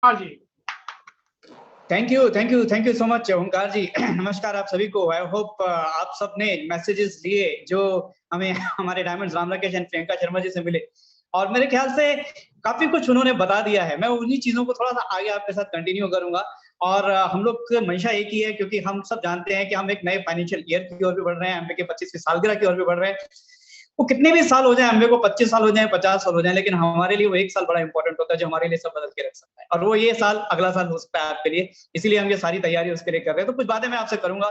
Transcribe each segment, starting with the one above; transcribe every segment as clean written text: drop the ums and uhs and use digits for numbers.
हाँ जी। Thank you so much ओंकार जी। नमस्कार आप सभी को। आई होप आप सबने मैसेजेस लिए जो हमें हमारे डायमंड्स राम राकेश एंड प्रियंका शर्मा जी से मिले, और मेरे ख्याल से काफी कुछ उन्होंने बता दिया है। मैं उन्हीं चीजों को थोड़ा सा आगे आपके साथ कंटिन्यू करूंगा। और हम लोग की मंशा एक ही है, क्योंकि हम सब जानते हैं कि हम एक नए फाइनेंशियल ईयर की ओर भी बढ़ रहे हैं, एमबे के 25वीं सालगिरह की ओर भी बढ़ रहे हैं। वो कितने भी साल हो जाए, एमबे को 25 साल हो जाए, 50 साल हो जाए, लेकिन हमारे लिए वो एक साल बड़ा इंपॉर्टेंट होता है जो हमारे लिए सब बदल के रख सकता है, और वो ये साल अगला साल हो सकता है आपके लिए। इसीलिए हम ये सारी तैयारी उसके लिए कर रहे हैं। तो कुछ बातें मैं आपसे करूंगा,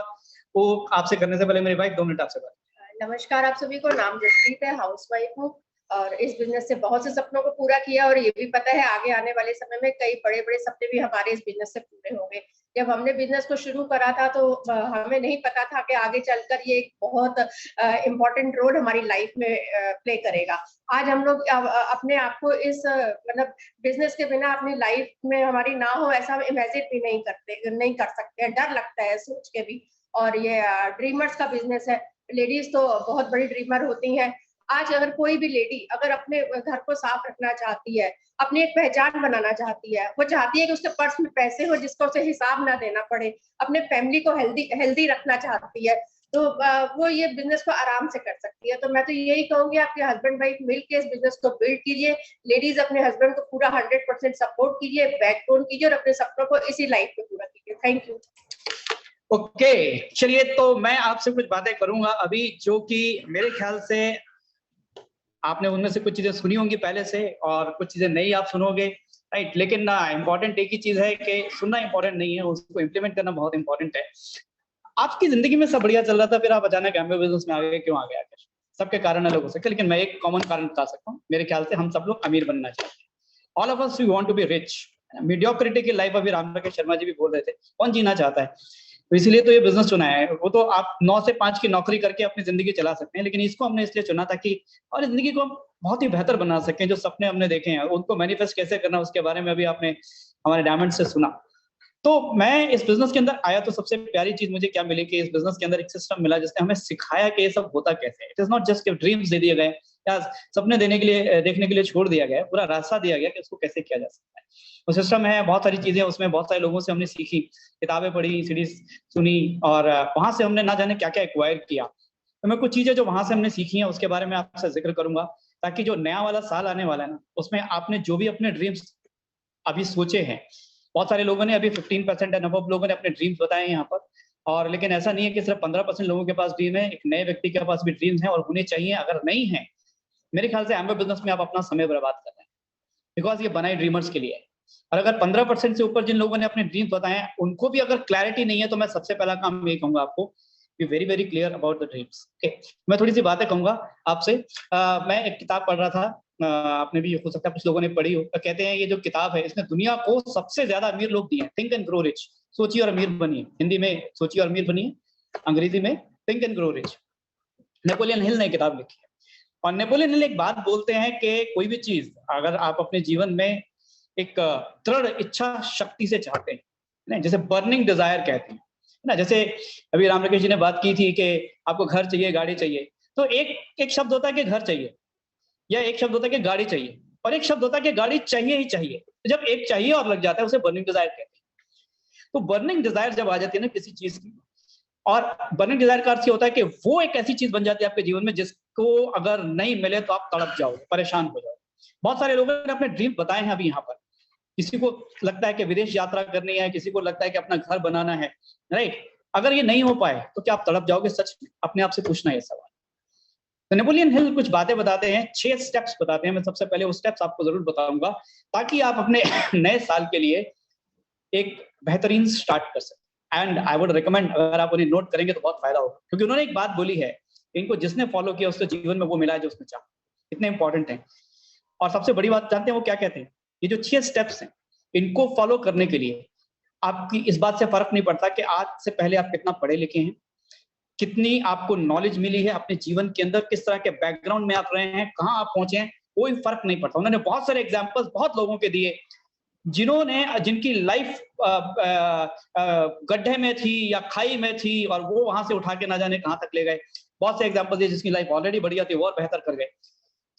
वो आपसे करने से पहले मेरी भाई 2 मिनट आपसे बात। नमस्कार आप सभी को। नाम जसप्रीत है, हाउसवाइफ हूँ और इस बिजनेस से बहुत से सपनों को पूरा किया, और ये भी पता है आगे आने वाले समय में कई बड़े बड़े सपने भी हमारे इस बिजनेस से पूरे होंगे। जब हमने बिजनेस को शुरू करा था तो हमें नहीं पता था कि आगे चलकर ये एक बहुत इम्पोर्टेंट रोल हमारी लाइफ में प्ले करेगा। आज हम लोग अपने आप को इस मतलब बिजनेस के बिना अपनी लाइफ में हमारी ना हो ऐसा इमेजिन भी नहीं कर सकते। डर लगता है सोच के भी। और ये ड्रीमर्स का बिजनेस है। लेडीज तो बहुत बड़ी ड्रीमर होती हैं। आज अगर कोई भी लेडी अगर अपने घर को साफ रखना चाहती है, अपनी एक पहचान बनाना चाहती है, वो चाहती है कि उसके पर्स में पैसे हो जिसको उसे हिसाब ना देना पड़े, अपने फैमिली को हेल्दी रखना चाहती है, तो वो ये बिजनेस को आराम से कर सकती है। तो मैं तो यही कहूंगी आपके हस्बैंड वाइफ मिलकर इस बिजनेस को बिल्ड कीजिए। लेडीज अपने हस्बैंड को पूरा 100% सपोर्ट कीजिए, बैकबोन कीजिए और अपने सपनों को इसी लाइफ में पूरा कीजिए। Thank you. ओके, चलिए तो मैं आपसे कुछ बातें करूंगा अभी, जो कि मेरे ख्याल से आपने उनमें से कुछ चीजें सुनी होंगी पहले से, और कुछ चीजें नई आप सुनोगे, राइट। लेकिन ना इंपॉर्टेंट एक ही चीज है कि सुनना इंपॉर्टेंट नहीं है, उसको इंप्लीमेंट करना बहुत इंपॉर्टेंट है। आपकी जिंदगी में सब बढ़िया चल रहा था, फिर आप अचानक एमबे बिजनेस में आ गए, क्यों आ गए? आखिर सबके कारण अलग हो सकते हैं, लेकिन मैं एक कॉमन कारण बता सकता हूँ। मेरे ख्याल से हम सब लोग अमीर बनना चाहते हैं। All of us we want to be rich. Mediocrity की लाइफ अभी राम राकेश शर्मा जी भी बोल रहे थे, कौन जीना चाहता है? तो इसीलिए तो ये बिजनेस चुना है। वो तो आप 9 से 5 की नौकरी करके अपनी जिंदगी चला सकते हैं, लेकिन इसको हमने इसलिए चुना था कि और जिंदगी को हम बहुत ही बेहतर बना सकें। जो सपने हमने देखे हैं उनको मैनिफेस्ट कैसे करना, उसके बारे में अभी आपने हमारे डायमंड से सुना। तो मैं इस बिजनेस के अंदर आया तो सबसे प्यारी चीज मुझे क्या मिली कि इस बिजनेस के अंदर एक सिस्टम मिला जिसने हमें सिखाया कि ये सब होता कैसे है। इट इज नॉट जस्ट कि ड्रीम्स दे दिए गए या सपने देने के लिए देखने के लिए छोड़ दिया गया है, पूरा रास्ता दिया गया कि उसको कैसे किया जा सकता है। वो सिस्टम है, बहुत सारी चीजें उसमें, बहुत सारे लोगों से हमने सीखी, किताबें पढ़ी, सीरीज सुनी, और वहां से हमने ना जाने क्या क्या एक्वायर किया। तो मैं कुछ चीजें जो वहां से हमने सीखी हैं उसके बारे में आपसे जिक्र करूंगा, ताकि जो नया वाला साल आने वाला है ना, उसमें आपने जो भी अपने ड्रीम्स अभी सोचे हैं, बहुत सारे लोगों ने अभी 15% एंड अबव लोगों ने अपने ड्रीम्स बताए हैं यहाँ पर। और लेकिन ऐसा नहीं है कि सिर्फ 15% लोगों के पास ड्रीम है, एक नए व्यक्ति के पास भी ड्रीम्स हैं और होने चाहिए। अगर नहीं है, मेरे ख्याल से एम्बे बिजनेस में आप अपना समय बर्बाद कर रहे हैं, बिकॉज ये बनाई ड्रीमर्स के लिए है। और अगर 15% से ऊपर जिन लोगों ने अपने ड्रीम्स बताए हैं उनको भी अगर क्लैरिटी नहीं है, तो मैं सबसे पहला काम ये कहूंगा आपको, be very very clear about the dreams. Okay, मैं थोड़ी सी बातें कहूंगा आपसे। मैं एक किताब पढ़ रहा था, आपने भी हो सकता है कुछ लोगों ने पढ़ी हो। कहते हैं ये जो किताब है इसने दुनिया को सबसे ज्यादा अमीर लोग दिए हैं। थिंक एंड ग्रो रिच, सोचिए और अमीर बनिए। हिंदी में सोचिए और अमीर बनिए, अंग्रेजी में think and grow rich. Napoleon Hill ने किताब लिखी है, और नेपोलियन हिल एक बात बोलते हैं कि कोई भी चीज अगर आप अपने जीवन में एक दृढ़ इच्छा शक्ति से चाहते हैं ना, जैसे बर्निंग डिजायर कहते हैं ना, जैसे अभी राम राकेश जी ने बात की थी कि आपको घर चाहिए, गाड़ी चाहिए, तो एक शब्द होता है कि घर चाहिए, या एक शब्द होता है कि गाड़ी चाहिए, और एक शब्द होता है कि गाड़ी चाहिए ही चाहिए। तो जब एक चाहिए और लग जाता है उसे बर्निंग डिजायर कहते हैं। तो बर्निंग डिजायर जब आ जाती है ना किसी चीज की, और बर्निंग डिजायर का अर्थ होता है कि वो एक ऐसी चीज बन जाती है आपके जीवन में जिसको अगर नहीं मिले तो आप तड़प जाओगे, परेशान हो जाओगे। बहुत सारे लोगों ने अपने ड्रीम बताए हैं अभी यहाँ पर। किसी को लगता है कि विदेश यात्रा करनी है, किसी को लगता है कि अपना घर बनाना है, राइट। अगर ये नहीं हो पाए तो क्या आप तड़प जाओगे? सच में अपने आप से पूछना है सवाल। तो नेपोलियन हिल कुछ बातें बताते हैं, 6 स्टेप्स बताते हैं। मैं सबसे पहले वो स्टेप्स आपको जरूर बताऊंगा ताकि आप अपने नए साल के लिए एक बेहतरीन स्टार्ट कर सकें। एंड आई वुड रिकमेंड, अगर आप उन्हें नोट करेंगे तो बहुत फायदा होगा, क्योंकि उन्होंने एक बात बोली है, इनको जिसने फॉलो किया उसके जीवन में वो मिला है जो उसने चाहा। इतने इंपॉर्टेंट है। और सबसे बड़ी बात जानते हैं वो क्या कहते हैं? ये जो 6 स्टेप्स हैं, इनको फॉलो करने के लिए आपकी इस बात से फर्क नहीं पड़ता कि आज से पहले आप कितना पढ़े लिखे हैं, कितनी आपको नॉलेज मिली है अपने जीवन के अंदर, किस तरह के बैकग्राउंड में आप रहे हैं, कहाँ आप पहुंचे हैं, कोई फर्क नहीं पड़ता। उन्होंने बहुत सारे एग्जांपल्स बहुत लोगों के दिए जिनकी लाइफ गड्ढे में थी या खाई में थी और वो वहां से उठा के ना जाने कहां तक ले गए। बहुत से एग्जांपल्स दिए जिसकी लाइफ ऑलरेडी बढ़िया थी वो और बेहतर कर गए।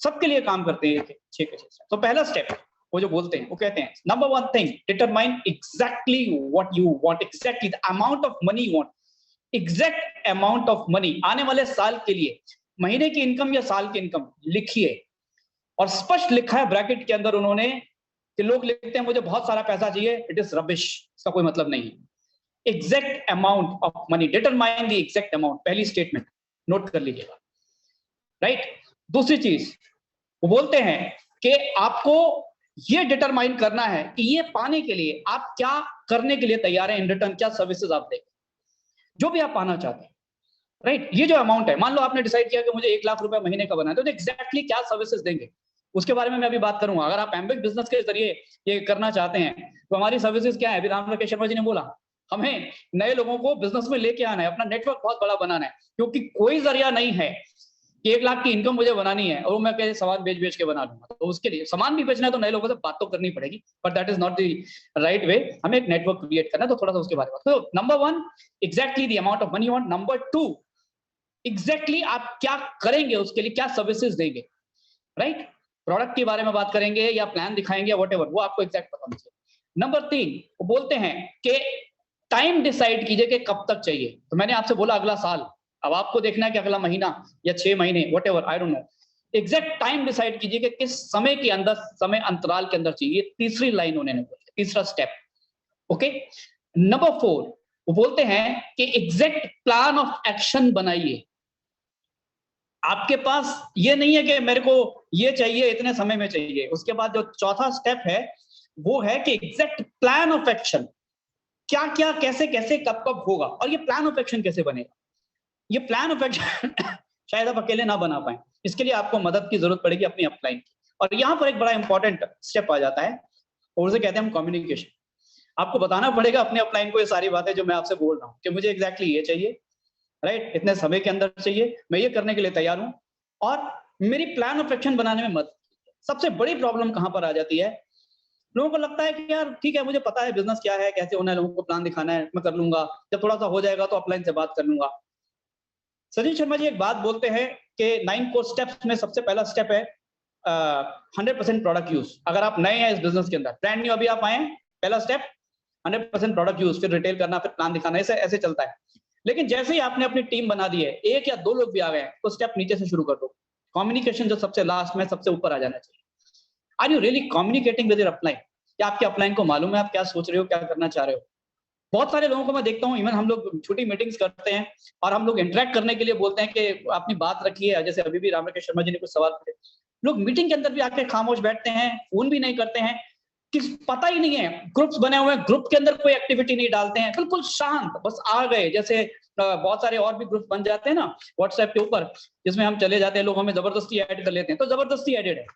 सबके लिए काम करते हैं 6 के 6। तो पहला स्टेप, वो जो बोलते हैं वो कहते हैं number 1 thing, determine exactly what you want, exactly the amount of money you want, exact amount of money आने वाले साल के लिए, महीने की इनकम या साल की इनकम लिखिए। और स्पष्ट लिखा है ब्रैकेट के अंदर उन्होंने कि लोग लिखते हैं मुझे बहुत सारा पैसा चाहिए, इट इज रबिश, इसका कोई मतलब नहीं है। Exact amount of money, determine the exact amount, पहली स्टेटमेंट नोट कर लीजिएगा, राइट। दूसरी चीज वो बोलते हैं कि आपको ये डिटरमाइन करना है कि ये पाने के लिए आप क्या करने के लिए तैयार हैं, इन रिटर्न क्या सर्विसेज आप देंगे, जो भी आप पाना चाहते हैं, राइट। ये जो अमाउंट है, मान लो आपने डिसाइड किया कि मुझे 1 लाख रुपए महीने का बनाना है, तो एग्जैक्टली क्या सर्विसेज देंगे उसके बारे में मैं अभी बात करूंगा। अगर आप एम्बिक बिजनेस के जरिए ये करना चाहते हैं तो हमारी सर्विसेज क्या है, अभी राम राकेश शर्मा जी ने बोला, हमें नए लोगों को बिजनेस में लेके आना है, अपना नेटवर्क बहुत बड़ा बनाना है, क्योंकि कोई जरिया नहीं है कि 1 लाख की इनकम मुझे बनानी है और मैं कैसे सामान बेच के बना लूंगा। तो उसके लिए सामान भी बेचना है तो नए लोगों से बात तो करनी पड़ेगी, but that is not the right way. हमें एक नेटवर्क क्रिएट करना है, तो थोड़ा सा उसके बारे में। तो number 1 exactly the amount of money you want, number 2 exactly आप क्या करेंगे, उसके लिए क्या सर्विसेज देंगे, राइट। प्रोडक्ट के बारे में बात करेंगे या प्लान दिखाएंगे या व्हाटएवर, वो आपको एग्जैक्ट पता होना चाहिए। नंबर 3 वो बोलते हैं कि टाइम डिसाइड कीजिए कि कब तक चाहिए। तो मैंने आपसे बोला अगला साल, अब आपको देखना है कि अगला महीना या 6 महीने, whatever, I don't know. Exact time decide कीजिए कि किस समय के अंदर, समय अंतराल के अंदर चाहिए। तीसरी लाइन उन्होंने बोली, तीसरा स्टेप, ओके। नंबर 4 वो बोलते हैं कि एग्जैक्ट प्लान ऑफ एक्शन बनाइए। आपके पास ये नहीं है कि मेरे को ये चाहिए, इतने समय में चाहिए। उसके बाद जो चौथा स्टेप है वो है कि एग्जैक्ट प्लान ऑफ एक्शन, क्या क्या कैसे कैसे कब कब होगा, और ये प्लान ऑफ एक्शन कैसे बनेगा। ये प्लान ऑफ एक्शन शायद आप अकेले ना बना पाए, इसके लिए आपको मदद की जरूरत पड़ेगी अपनी अपलाइन की। और यहाँ पर एक बड़ा इंपॉर्टेंट स्टेप आ जाता है और उसे कहते हैं हम कम्युनिकेशन। आपको बताना पड़ेगा अपने अपलाइन को ये सारी बातें जो मैं आपसे बोल रहा हूँ कि मुझे एग्जैक्टली ये चाहिए, राइट, इतने समय के अंदर चाहिए, मैं ये करने के लिए तैयार हूं और मेरी प्लान ऑफ एक्शन बनाने में मदद। सबसे बड़ी प्रॉब्लम कहां पर आ जाती है, लोगों को लगता है कि यार ठीक है, मुझे पता है बिजनेस क्या है, कैसे होना है, लोगों को प्लान दिखाना है, मैं कर लूंगा, जब थोड़ा सा हो जाएगा तो अपलाइन से बात कर लूंगा। सचिन शर्मा जी एक बात बोलते हैं कि 9 कोर स्टेप्स में सबसे पहला स्टेप है 100% प्रोडक्ट यूज। अगर आप नए हैं इस बिजनेस के अंदर, ब्रांड न्यू अभी आप आए हैं, पहला स्टेप 100% प्रोडक्ट यूज, फिर रिटेल करना, फिर प्लान दिखाना, ऐसे चलता है। लेकिन जैसे ही आपने अपनी टीम बना दी है, 1 या 2 लोग भी आ गए, तो स्टेप नीचे से शुरू कर दो। कम्युनिकेशन जो सबसे लास्ट में, सबसे ऊपर आ जाना चाहिए। Are you really communicating with your upline? क्या आपके अपलाइन को मालूम है आप क्या सोच रहे हो, क्या करना चाह रहे हो? बहुत सारे लोगों को मैं देखता हूँ, इवन हम लोग छोटी मीटिंग्स करते हैं और हम लोग इंटरेक्ट करने के लिए बोलते हैं कि अपनी बात रखिए, जैसे अभी भी राम राकेश शर्मा जी ने कुछ सवाल पूछे, लोग मीटिंग के अंदर भी आके खामोश बैठते हैं, फोन भी नहीं करते हैं, किस पता ही नहीं है, ग्रुप्स बने हुए हैं, ग्रुप के अंदर कोई एक्टिविटी नहीं डालते हैं, बिल्कुल शांत, बस आ गए। जैसे बहुत सारे और भी ग्रुप बन जाते हैं ना व्हाट्सएप के ऊपर, जिसमें हम चले जाते हैं, लोग हमें जबरदस्ती ऐड कर लेते हैं, तो जबरदस्ती एडेड है,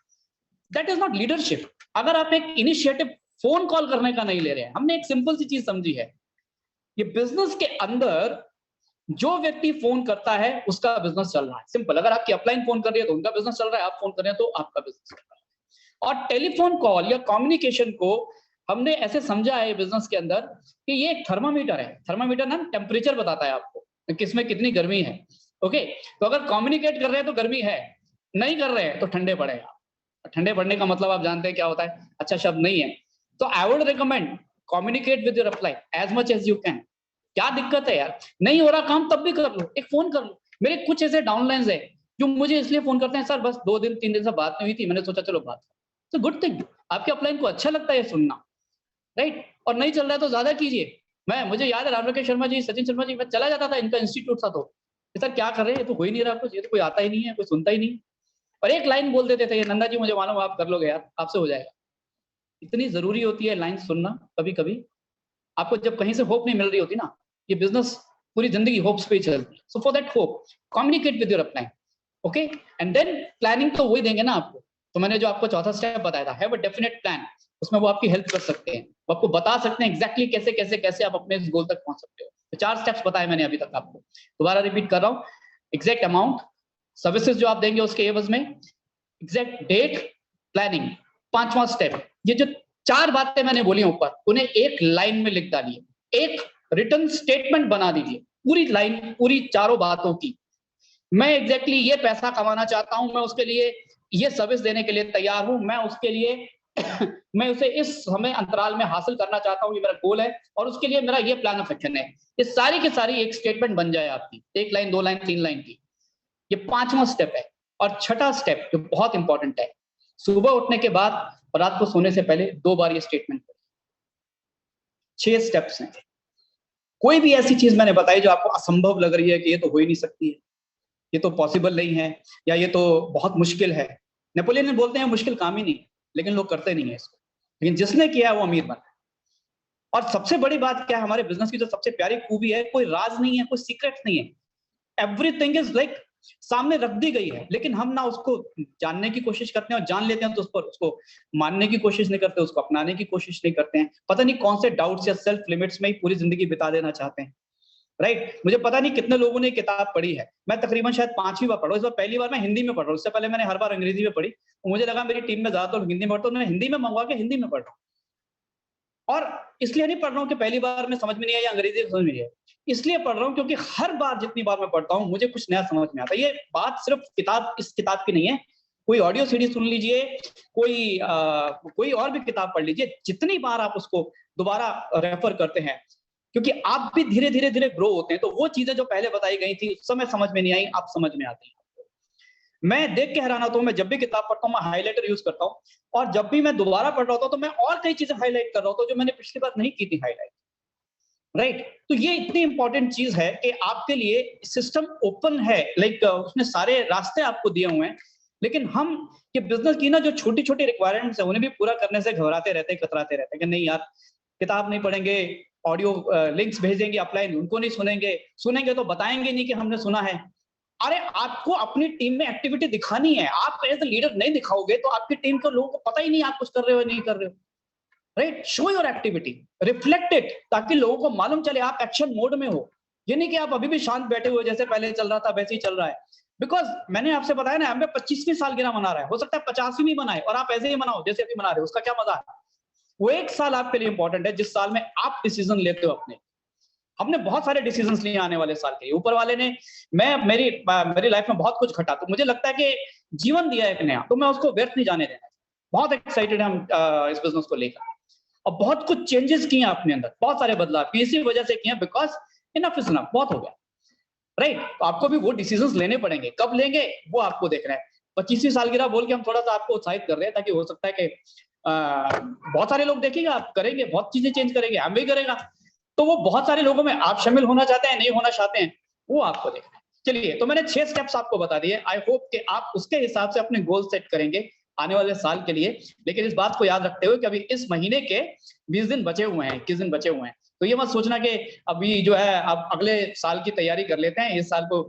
दैट इज नॉट लीडरशिप। अगर आप एक इनिशिएटिव फोन कॉल करने का नहीं ले रहे हैं, हमने एक सिंपल सी चीज समझी है, ये बिजनेस के अंदर जो व्यक्ति फोन करता है उसका बिजनेस चल रहा है, सिंपल। अगर आपकी अपलाइन फोन कर रही है तो उनका बिजनेस चल रहा है, आप फोन कर रहे हैं तो आपका बिजनेस चल रहा है। और टेलीफोन कॉल या कम्युनिकेशन को हमने ऐसे समझा है बिजनेस के अंदर कि ये एक थर्मामीटर है। थर्मामीटर ना टेम्परेचर बताता है आपको किसमें कितनी गर्मी है, ओके। तो अगर कम्युनिकेट कर रहे हैं तो गर्मी है, नहीं कर रहे हैं तो ठंडे पड़े आप। ठंडे पड़ने का मतलब आप जानते हैं क्या होता है, अच्छा शब्द नहीं है। तो I would recommend communicate with your upline as much as you can. क्या दिक्कत है यार, नहीं हो रहा काम तब भी कर लो, एक फोन कर लो। मेरे कुछ ऐसे डाउनलाइंस है जो मुझे इसलिए फोन करते हैं, सर बस 2 दिन 3 दिन से बात नहीं हुई थी, मैंने सोचा चलो बात, तो गुड थिंग, आपके अपलाइन को अच्छा लगता है सुनना, राइट। और नहीं चल रहा है तो ज्यादा कीजिए। मुझे याद है राम राकेश शर्मा जी, सचिन शर्मा जी, मैं चला जाता था इनका इंस्टीट्यूट था, तो सर क्या कर रहे हैं, ये तो हो ही नहीं रहा कुछ, ये तो कोई आता ही नहीं है, कोई सुनता ही नहीं। और एक लाइन बोल देते थे, नंदा जी मुझे मालूम आप कर लोगे यार, आपसे हो जाएगा। इतनी जरूरी होती है लाइन सुनना। कभी कभी आपको जब कहीं से होप नहीं मिल रही होती ना, ये बिजनेस पूरी जिंदगी होप्स पे ही चलती है। So for that hope communicate with your upline, okay. And then planning तो वही देंगे ना आपको। तो मैंने जो आपको चौथा स्टेप बताया था, हैव अ डेफिनेट प्लान, उसमें वो आपकी हेल्प कर सकते हैं, वो आपको बता सकते हैं एग्जैक्टली कैसे कैसे कैसे आप अपने इस गोल तक पहुंच सकते हो। तो 4 स्टेप्स बताए मैंने अभी तक आपको, दोबारा रिपीट कर रहा हूँ। एग्जैक्ट अमाउंट, सर्विसेज जो आप देंगे उसके एवज में, एग्जैक्ट डेट, प्लानिंग, 5वां स्टेप। ये जो 4 बातें मैंने बोली ऊपर, उन्हें एक लाइन में लिख डालिए, एक रिटर्न स्टेटमेंट बना दीजिए, पूरी लाइन, पूरी 4 बातों की। मैं एग्जैक्टली ये पैसा कमाना चाहता हूं, मैं उसके लिए ये सर्विस देने के लिए तैयार हूं, मैं उसके लिए मैं उसे इस समय अंतराल में हासिल करना चाहता हूँ, ये मेरा गोल है, और उसके लिए मेरा ये प्लान ऑफ एक्शन है। ये सारी की सारी एक स्टेटमेंट बन जाए आपकी, 1 लाइन 2 लाइन 3 लाइन की। ये 5वां स्टेप है। और छठा स्टेप जो बहुत इंपॉर्टेंट है, सुबह उठने के बाद और रात को सोने से पहले 2 बार ये स्टेटमेंट पढ़िए। 6 स्टेप्स हैं। कोई भी ऐसी चीज मैंने बताई जो आपको असंभव लग रही है कि ये तो हो ही नहीं सकती है, ये तो पॉसिबल नहीं है, या ये तो बहुत मुश्किल है। नेपोलियन बोलते हैं मुश्किल काम ही नहीं, लेकिन लोग करते नहीं है इसको। लेकिन जिसने किया है वो अमीर बना है। और सबसे बड़ी बात क्या है, हमारे बिजनेस की जो सबसे प्यारी खूबी है, कोई राज नहीं है, कोई सीक्रेट नहीं है। एवरीथिंग इज लाइक सामने रख दी गई है, लेकिन हम ना उसको जानने की कोशिश करते हैं, और जान लेते हैं तो उस पर उसको मानने की कोशिश नहीं करते, उसको अपनाने की कोशिश नहीं करते हैं। पता नहीं कौन से डाउट्स या सेल्फ लिमिट्स में ही पूरी जिंदगी बिता देना चाहते हैं। राइट मुझे पता नहीं कितने लोगों ने किताब पढ़ी है, मैं तकरीबन शायद 5वीं बार पढ़ रहा हूँ। इस बार पहली बार मैं हिंदी में पढ़ रहा हूँ, इससे पहले मैंने हर बार अंग्रेजी में पढ़ी। मुझे लगा मेरी टीम में ज्यादातर हिंदी में पढ़ता हूँ, मैं हिंदी में मंगवा के हिंदी में पढ़ रहा हूँ। और इसलिए नहीं पढ़ रहा हूँ कि पहली बार में समझ में नहीं आया या अंग्रेजी समझ में नहीं आया, इसलिए पढ़ रहा हूँ क्योंकि हर बार जितनी बार मैं पढ़ता हूँ मुझे कुछ नया समझ में आता है। ये बात सिर्फ किताब, इस किताब की नहीं है, कोई ऑडियो सीडी सुन लीजिए, कोई और भी किताब पढ़ लीजिए, जितनी बार आप उसको दोबारा रेफर करते हैं, क्योंकि आप भी धीरे धीरे धीरे ग्रो होते हैं, तो वो चीजें जो पहले बताई गई थी उस समय समझ में नहीं आई, आप समझ में आती है। मैं देख के हैरान होता हूँ, मैं जब भी किताब पढ़ता हूँ मैं हाईलाइटर यूज करता हूँ, और जब भी मैं दोबारा पढ़ रहा होता हूँ तो मैं और कई चीजें हाईलाइट कर रहा होता हूँ जो मैंने पिछली बार नहीं की थी हाईलाइट। राइट तो ये इतनी इंपॉर्टेंट चीज है कि आपके लिए सिस्टम ओपन है, लाइक उसने सारे रास्ते आपको दिए हुए हैं, लेकिन हम ये बिजनेस की ना जो छोटी छोटी रिक्वायरमेंट्स है उन्हें भी पूरा करने से घबराते रहते हैं, कतराते रहते हैं कि नहीं यार किताब नहीं पढ़ेंगे, ऑडियो लिंक्स भेजेंगे अपलाइन, उनको नहीं सुनेंगे, सुनेंगे तो बताएंगे नहीं कि हमने सुना है। अरे आपको अपनी टीम में एक्टिविटी दिखानी है, आप एज ए लीडर नहीं दिखाओगे तो आपकी टीम के लोगों को पता ही नहीं आप कुछ कर रहे हो नहीं कर रहे हो। Right show your activity, reflect it, ताकि लोगों को मालूम चले आप एक्शन मोड में हो। ये नहीं कि आप अभी भी शांत बैठे हुए जैसे पहले चल रहा था वैसे ही चल रहा है। बिकॉज मैंने आपसे बताया ना, हमें 25वीं सालगिरह मना रहा है, हो सकता है 50वीं मनाए और आप ऐसे ही मनाओ जैसे अभी मना रहे हो, उसका क्या मजा है। वो 1 साल आपके लिए इंपॉर्टेंट है जिस साल में आप डिसीजन लेते हो अपने। हमने बहुत सारे डिसीजंस लिए आने वाले साल के लिए, ऊपर वाले ने मेरी लाइफ में बहुत कुछ घटा, तो मुझे लगता है कि जीवन दिया है एक नया, तो मैं उसको व्यर्थ नहीं जाने देना। बहुत एक्साइटेड हम इस बिजनेस को लेकर, और बहुत कुछ चेंजेस किए अपने अंदर, बहुत सारे बदलाव किए, इसी वजह से किए बिकॉज इनफ इज इनफ, बहुत हो गया। राइट तो आपको भी वो डिसीजंस लेने पड़ेंगे, कब लेंगे वो आपको देखना है। 25वीं सालगिरह बोल के हम थोड़ा सा आपको उत्साहित कर रहे हैं, ताकि हो सकता है कि बहुत सारे लोग देखेगा, आप करेंगे, बहुत चीजें चेंज करेंगे, हम भी करेगा, तो वो बहुत सारे लोगों में आप शामिल होना चाहते हैं नहीं होना चाहते हैं, वो आपको देखना है। चलिए तो मैंने 6 स्टेप्स आपको बता दिए, आई होप कि आप उसके हिसाब से अपने गोल सेट करेंगे आने वाले साल के लिए। लेकिन इस बात को याद रखते हुए कि अभी इस महीने के 20 दिन बचे हुए हैं, 21 दिन बचे हुए हैं, तो ये मत सोचना कि अभी जो है आप अगले साल की तैयारी कर लेते हैं, इस साल को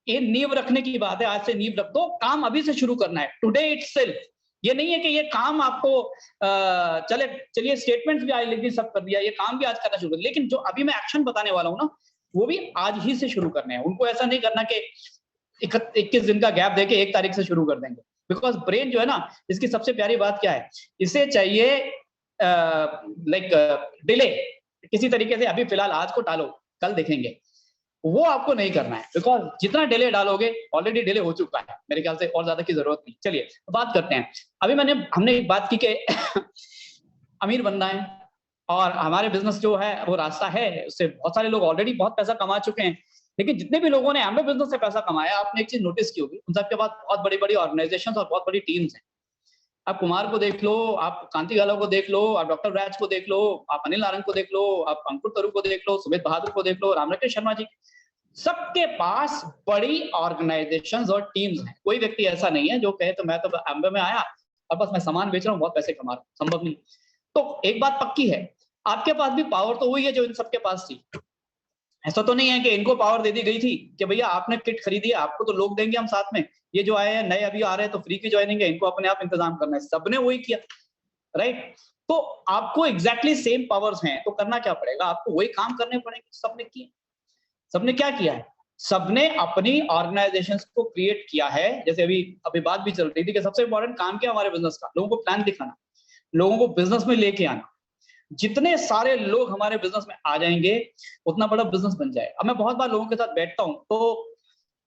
ये नींव रखने की बात है, आज से नींव रख दो, काम अभी से शुरू करना है, टुडे इटसेल्फ। ये नहीं है कि ये काम आपको चलिए स्टेटमेंट्स भी आज लिख दी, सब कर दिया, ये काम भी आज करना शुरू कर, लेकिन जो अभी मैं एक्शन बताने वाला हूं ना वो भी आज ही से शुरू करने हैं। उनको ऐसा नहीं करना कि 21 दिन का गैप देके 1 तारीख से शुरू कर देंगे, बिकॉज ब्रेन जो है ना, इसकी सबसे प्यारी बात क्या है, इसे चाहिए लाइक डिले, किसी तरीके से अभी फिलहाल आज को टालो कल देखेंगे, वो आपको नहीं करना है, बिकॉज जितना डिले डालोगे, ऑलरेडी डिले हो चुका है मेरे ख्याल से, और ज्यादा की जरूरत नहीं। चलिए बात करते हैं। अभी हमने एक बात की कि अमीर बनना है, और हमारे बिजनेस जो है वो रास्ता है, उससे बहुत सारे लोग ऑलरेडी बहुत पैसा कमा चुके हैं, लेकिन जितने भी लोगों ने एम्बे बिजनेस से पैसा कमाया, आपने एक चीज नोटिस की होगी, उन सबके पास बहुत बड़ी बड़ी ऑर्गेनाइजेशन और बहुत बड़ी टीम्स हैं। आप कुमार को देख लो, आप कांति गाला को देख लो, आप डॉक्टर राज को देख लो, आप अनिल नारंग को देख लो, आप अंकुर तरु को देख लो, सुमित बहादुर को देख लो, रामराकेश शर्मा जी, सबके पास बड़ी ऑर्गेनाइजेशंस और टीम्स हैं। कोई व्यक्ति ऐसा नहीं है जो कहे तो मैं तो एम्बे में आया और बस मैं सामान बेच रहा हूँ, बहुत पैसे कमा रहा हूँ, संभव नहीं। तो एक बात पक्की है, आपके पास भी पावर तो वही है जो इन सबके पास थी। ऐसा तो नहीं है कि इनको पावर दे दी गई थी कि भैया आपने किट खरीदी है, आपको तो लोग देंगे, हम साथ में, ये जो आए हैं नए अभी आ रहे हैं तो फ्री की ज्वाइनिंग है, इनको अपने आप इंतजाम करना है, सबने वही किया। राइट तो आपको एग्जैक्टली सेम पावर्स हैं, तो करना क्या पड़ेगा, आपको वही काम करने पड़ेंगे। सबने किया, सबने क्या किया है, सबने अपनी ऑर्गेनाइजेशंस को क्रिएट किया है। जैसे अभी बात भी चल रही थी कि सबसे इंपॉर्टेंट काम क्या हमारे बिजनेस का, लोगों को प्लान दिखाना, लोगों को बिजनेस में लेके आना। जितने सारे लोग हमारे बिजनेस में आ जाएंगे उतना बड़ा बिजनेस बन जाए। अब मैं बहुत बार लोगों के साथ बैठता हूं तो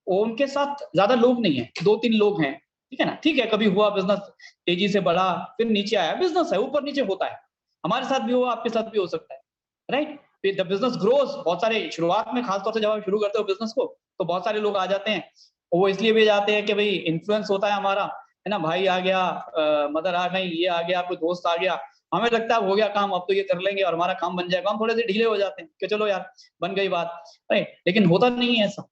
उनके साथ ज्यादा लोग नहीं है, 2-3 लोग हैं, ठीक है ना, ठीक है, कभी हुआ बिजनेस तेजी से बढ़ा फिर नीचे आया, बिजनेस है, ऊपर नीचे होता है, हमारे साथ भी हुआ, आपके साथ भी हो सकता है, राइट। फिर द बिजनेस ग्रोज, बहुत सारे शुरुआत में खासतौर से जब आप शुरू करते हो बिजनेस को तो बहुत सारे लोग आ जाते हैं, वो इसलिए भी जाते हैं कि भाई इन्फ्लुएंस होता है हमारा, है ना, भाई आ गया, मदर आ गई, ये आ गया, कोई दोस्त आ गया, हमें लगता है हो गया काम, अब तो ये कर लेंगे और हमारा काम बन जाएगा, हम थोड़े से ढीले हो जाते हैं कि चलो यार बन गई बात, राइट। लेकिन होता नहीं है ऐसा,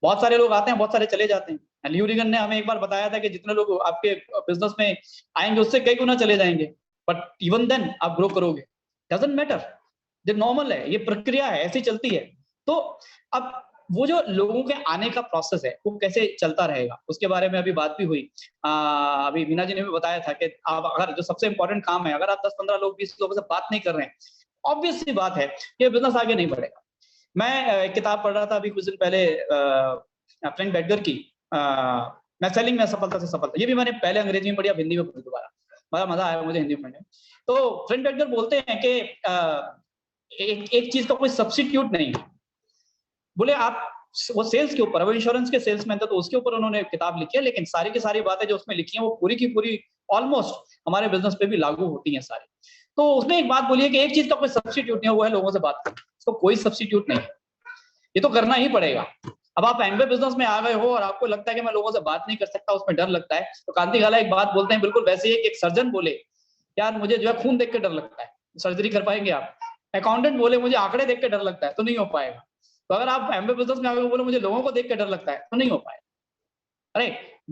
बहुत सारे लोग आते हैं, बहुत सारे चले जाते हैं। ल्यू रीगन ने हमें एक बार बताया था कि जितने लोग आपके बिजनेस में आएंगे उससे कई गुना चले जाएंगे, बट इवन देन आप ग्रो करोगे, डजंट मैटर, ये नॉर्मल है, ये प्रक्रिया है, ऐसी चलती है। तो अब वो जो लोगों के आने का प्रोसेस है वो कैसे चलता रहेगा उसके बारे में अभी बात भी हुई। अभी मीना जी ने भी बताया था कि आप अगर जो सबसे इंपॉर्टेंट काम है, अगर आप 10-15 लोग 20 लोगों से बात नहीं कर रहे हैं, ऑब्वियस सी बात है ये बिजनेस आगे नहीं बढ़ेगा। मैं एक किताब पढ़ रहा था अभी कुछ दिन पहले, फ्रैंक बेटगर की, मैं सेलिंग में सफलता से सफलता, ये भी मैंने पहले अंग्रेजी में पढ़ी, अब हिंदी में पढ़ी दोबारा, बड़ा मजा आया मुझे हिंदी में पढ़ने। तो फ्रैंक बेटगर बोलते हैं कि एक चीज का कोई सब्स्टिट्यूट नहीं है, बोले आप, वो सेल्स के ऊपर, वो इंश्योरेंस के सेल्समैन था तो उसके ऊपर उन्होंने किताब लिखी है, लेकिन सारी की सारी बातें जो उसमें लिखी हैं वो पूरी की पूरी ऑलमोस्ट हमारे बिजनेस पे भी लागू होती हैं सारी। तो उसने एक बात बोली है कि एक चीज का कोई सब्स्टिट्यूट नहीं है, वो है लोगों से बात करना, इसको कोई सब्स्टिट्यूट नहीं है, ये तो करना ही पड़ेगा। अब आप एमबे बिजनेस में आ गए हो और आपको लगता है कि मैं लोगों से बात नहीं कर सकता, उसमें डर लगता है, तो कांति गाला एक बात बोलते हैं बिल्कुल वैसे ही, एक सर्जन बोले यार मुझे जो है खून देख के डर लगता है, सर्जरी कर पाएंगे आप? अकाउंटेंट बोले मुझे आंकड़े देख के डर लगता है, तो नहीं हो पाएगा। तो अगर आप एमबे बिजनेस में आगे बोले मुझे लोगों को देख के डर लगता है, तो नहीं हो पाएगा। अरे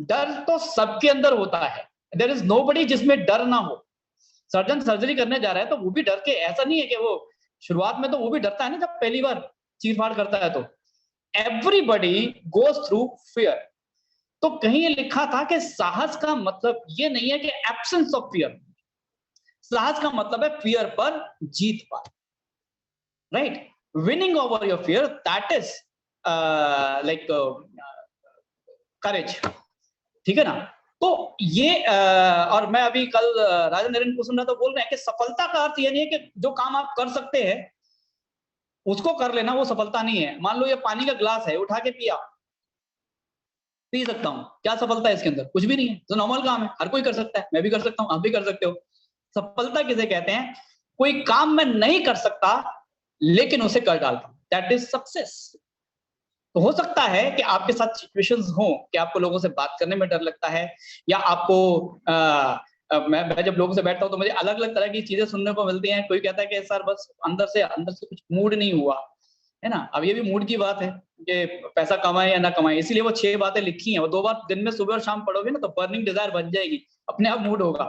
डर तो सबके अंदर होता है, देयर इज नोबडी जिसमें डर ना हो। सर्जन सर्जरी करने जा रहा है तो वो भी डर के, ऐसा नहीं है कि वो शुरुआत में तो वो भी डरता है ना, जब पहली बार चीर फाड़ करता है तो एवरीबडी गोज थ्रू फियर। तो कहीं ये लिखा था कि साहस का मतलब ये नहीं है कि एब्सेंस ऑफ फियर, साहस का मतलब है फियर पर जीत पा, right, winning over your fear, that is like courage, ठीक है ना। तो ये और मैं अभी कल राजा नरेंद्र को सुन रहा था, बोल रहे हैं कि सफलता का अर्थ ये नहीं है कि जो काम आप कर सकते हैं उसको कर लेना, वो सफलता नहीं है। मान लो ये पानी का ग्लास है, उठा के पिया, पी सकता हूँ, क्या सफलता है इसके अंदर? कुछ भी नहीं है, तो नॉर्मल काम है, हर कोई कर सकता है, मैं भी कर सकता हूँ, आप भी कर सकते हो। सफलता किसे कहते हैं? कोई काम मैं नहीं कर सकता लेकिन उसे कर डालता हूं, दैट इज सक्सेस। तो हो सकता है कि आपके साथ सिचुएशंस हो कि आपको लोगों से बात करने में डर लगता है, या आपको मैं जब लोगों से बैठता हूं तो मुझे अलग अलग तरह की चीजें सुनने को मिलती हैं। कोई कहता है कि सर बस अंदर से कुछ मूड नहीं हुआ, है ना। अब ये भी मूड की बात है कि पैसा कमाए या ना कमाए, इसीलिए वो 6 बातें लिखी हैं, वो 2 बार दिन में सुबह और शाम पढ़ोगे ना तो बर्निंग डिजायर बन जाएगी, अपने आप मूड होगा,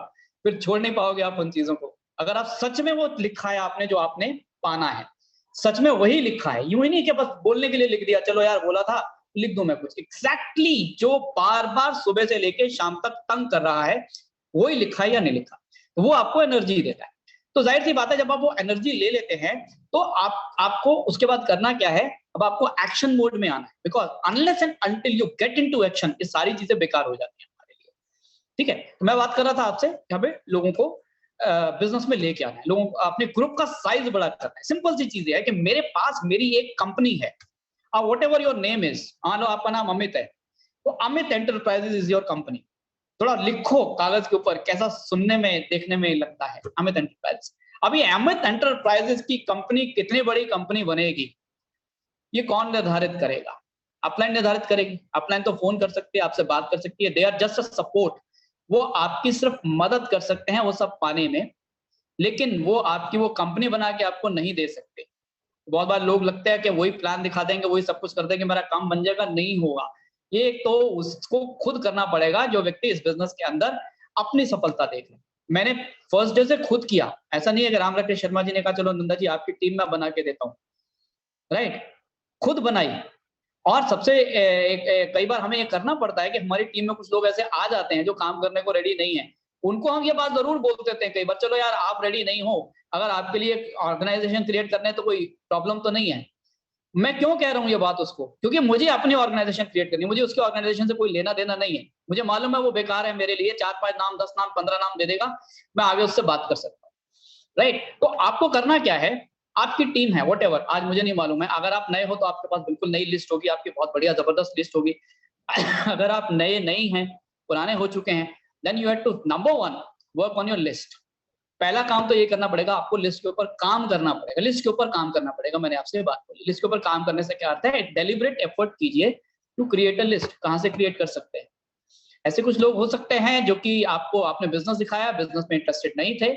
फिर छोड़ नहीं पाओगे आप उन चीजों को। अगर आप सच में वो लिखा है आपने, जो आपने पाना है सच में वही लिखा है, यूं ही नहीं कि बस बोलने के लिए लिख दिया, चलो यार बोला था लिख दूं मैं कुछ, एग्जैक्टली जो बार बार सुबह से लेके शाम तक तंग कर रहा है वही लिखा है या नहीं लिखा, तो वो आपको एनर्जी देता है। तो जाहिर सी बात है जब आप वो एनर्जी ले लेते हैं तो आपको उसके बाद करना क्या है, अब आपको एक्शन मोड में आना है, because unless and until you get into action ये सारी चीजें बेकार हो जाती हैं हमारे लिए, ठीक है। तो मैं बात कर रहा था आपसे यहाँ पे लोगों को बिजनेस में लेके आना है, लोगों को अपने ग्रुप का साइज बड़ा करना है। सिंपल सी चीज है कि मेरे पास मेरी एक कंपनी है, what ever your name is, मान लो आपका नाम अमित है, तो Amit enterprises is your company. थोड़ा लिखो कागज के ऊपर, कैसा सुनने में देखने में लगता है अमित एंटरप्राइजेज। अभी अमित एंटरप्राइजेज की कंपनी कितनी बड़ी कंपनी बनेगी ये कौन निर्धारित करेगा? अपलाइन निर्धारित करेगी। अपलाइन तो फोन कर सकती है, आपसे बात कर सकती है, they are just a support, वो आपकी सिर्फ मदद कर सकते हैं वो सब पाने में, लेकिन वो आपकी वो कंपनी बना के आपको नहीं दे सकते। बहुत बार लोग लगता है कि वही प्लान दिखा देंगे, वही सब कुछ कर देंगे, मेरा काम बन जाएगा, नहीं होगा। ये तो उसको खुद करना पड़ेगा जो व्यक्ति इस बिजनेस के अंदर अपनी सफलता देख ले। मैंने फर्स्ट डे से खुद किया, ऐसा नहीं है कि राम राकेश शर्मा जी ने कहा चलो नंदा जी आपकी टीम में बना के देता हूँ, राइट, खुद बनाई। और सबसे कई बार हमें ये करना पड़ता है कि हमारी टीम में कुछ लोग ऐसे आ जाते हैं जो काम करने को रेडी नहीं है, उनको हम ये बात जरूर बोल देते हैं कई बार, चलो यार आप रेडी नहीं हो, अगर आपके लिए ऑर्गेनाइजेशन क्रिएट करने तो कोई प्रॉब्लम तो नहीं है। मैं क्यों कह रहा हूँ ये बात उसको, क्योंकि मुझे अपनी ऑर्गेनाइजेशन क्रिएट करनी है, मुझे उसके ऑर्गेनाइजेशन से कोई लेना देना नहीं है, मुझे मालूम है वो बेकार है मेरे लिए, 4-5 नाम 10 नाम 15 नाम दे देगा, मैं आगे उससे बात कर सकता हूँ, राइट। तो आपको करना क्या है, आपकी टीम है व्हाटएवर, आज मुझे नहीं मालूम है, अगर आप नए हो तो आपके पास बिल्कुल नई लिस्ट होगी, आपकी बहुत बढ़िया जबरदस्त लिस्ट होगी। अगर आप नए नहीं हैं पुराने हो चुके हैं, then you have to number 1 work on your list. पहला काम तो ये करना पड़ेगा, आपको लिस्ट के ऊपर काम करना पड़ेगा, लिस्ट के ऊपर काम करना पड़ेगा। मैंने आपसे बात बोली, लिस्ट के ऊपर काम करने से क्या अर्थ है, डेलिब्रेट एफर्ट कीजिए टू क्रिएट अ लिस्ट। कहाँ से क्रिएट कर सकते हैं? ऐसे कुछ लोग हो सकते हैं जो कि आपने बिजनेस दिखाया, बिजनेस में इंटरेस्टेड नहीं थे,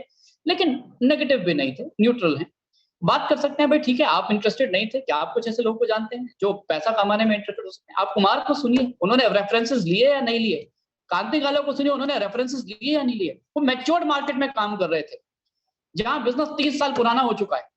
लेकिन नेगेटिव भी नहीं थे, न्यूट्रल हैं। बात कर सकते हैं भाई ठीक है, आप इंटरेस्टेड नहीं थे, क्या आप कुछ ऐसे लोगों को जानते हैं जो पैसा कमाने में इंटरेस्टेड हो सकते हैं? आप कुमार को सुनिए, उन्होंने रेफरेंसेस लिए या नहीं लिए। कांति गालो को सुनिए, उन्होंने रेफरेंसेस लिए या नहीं लिए। वो मैच्योर्ड मार्केट में काम कर रहे थे, जहां बिजनेस 30 साल पुराना हो चुका है।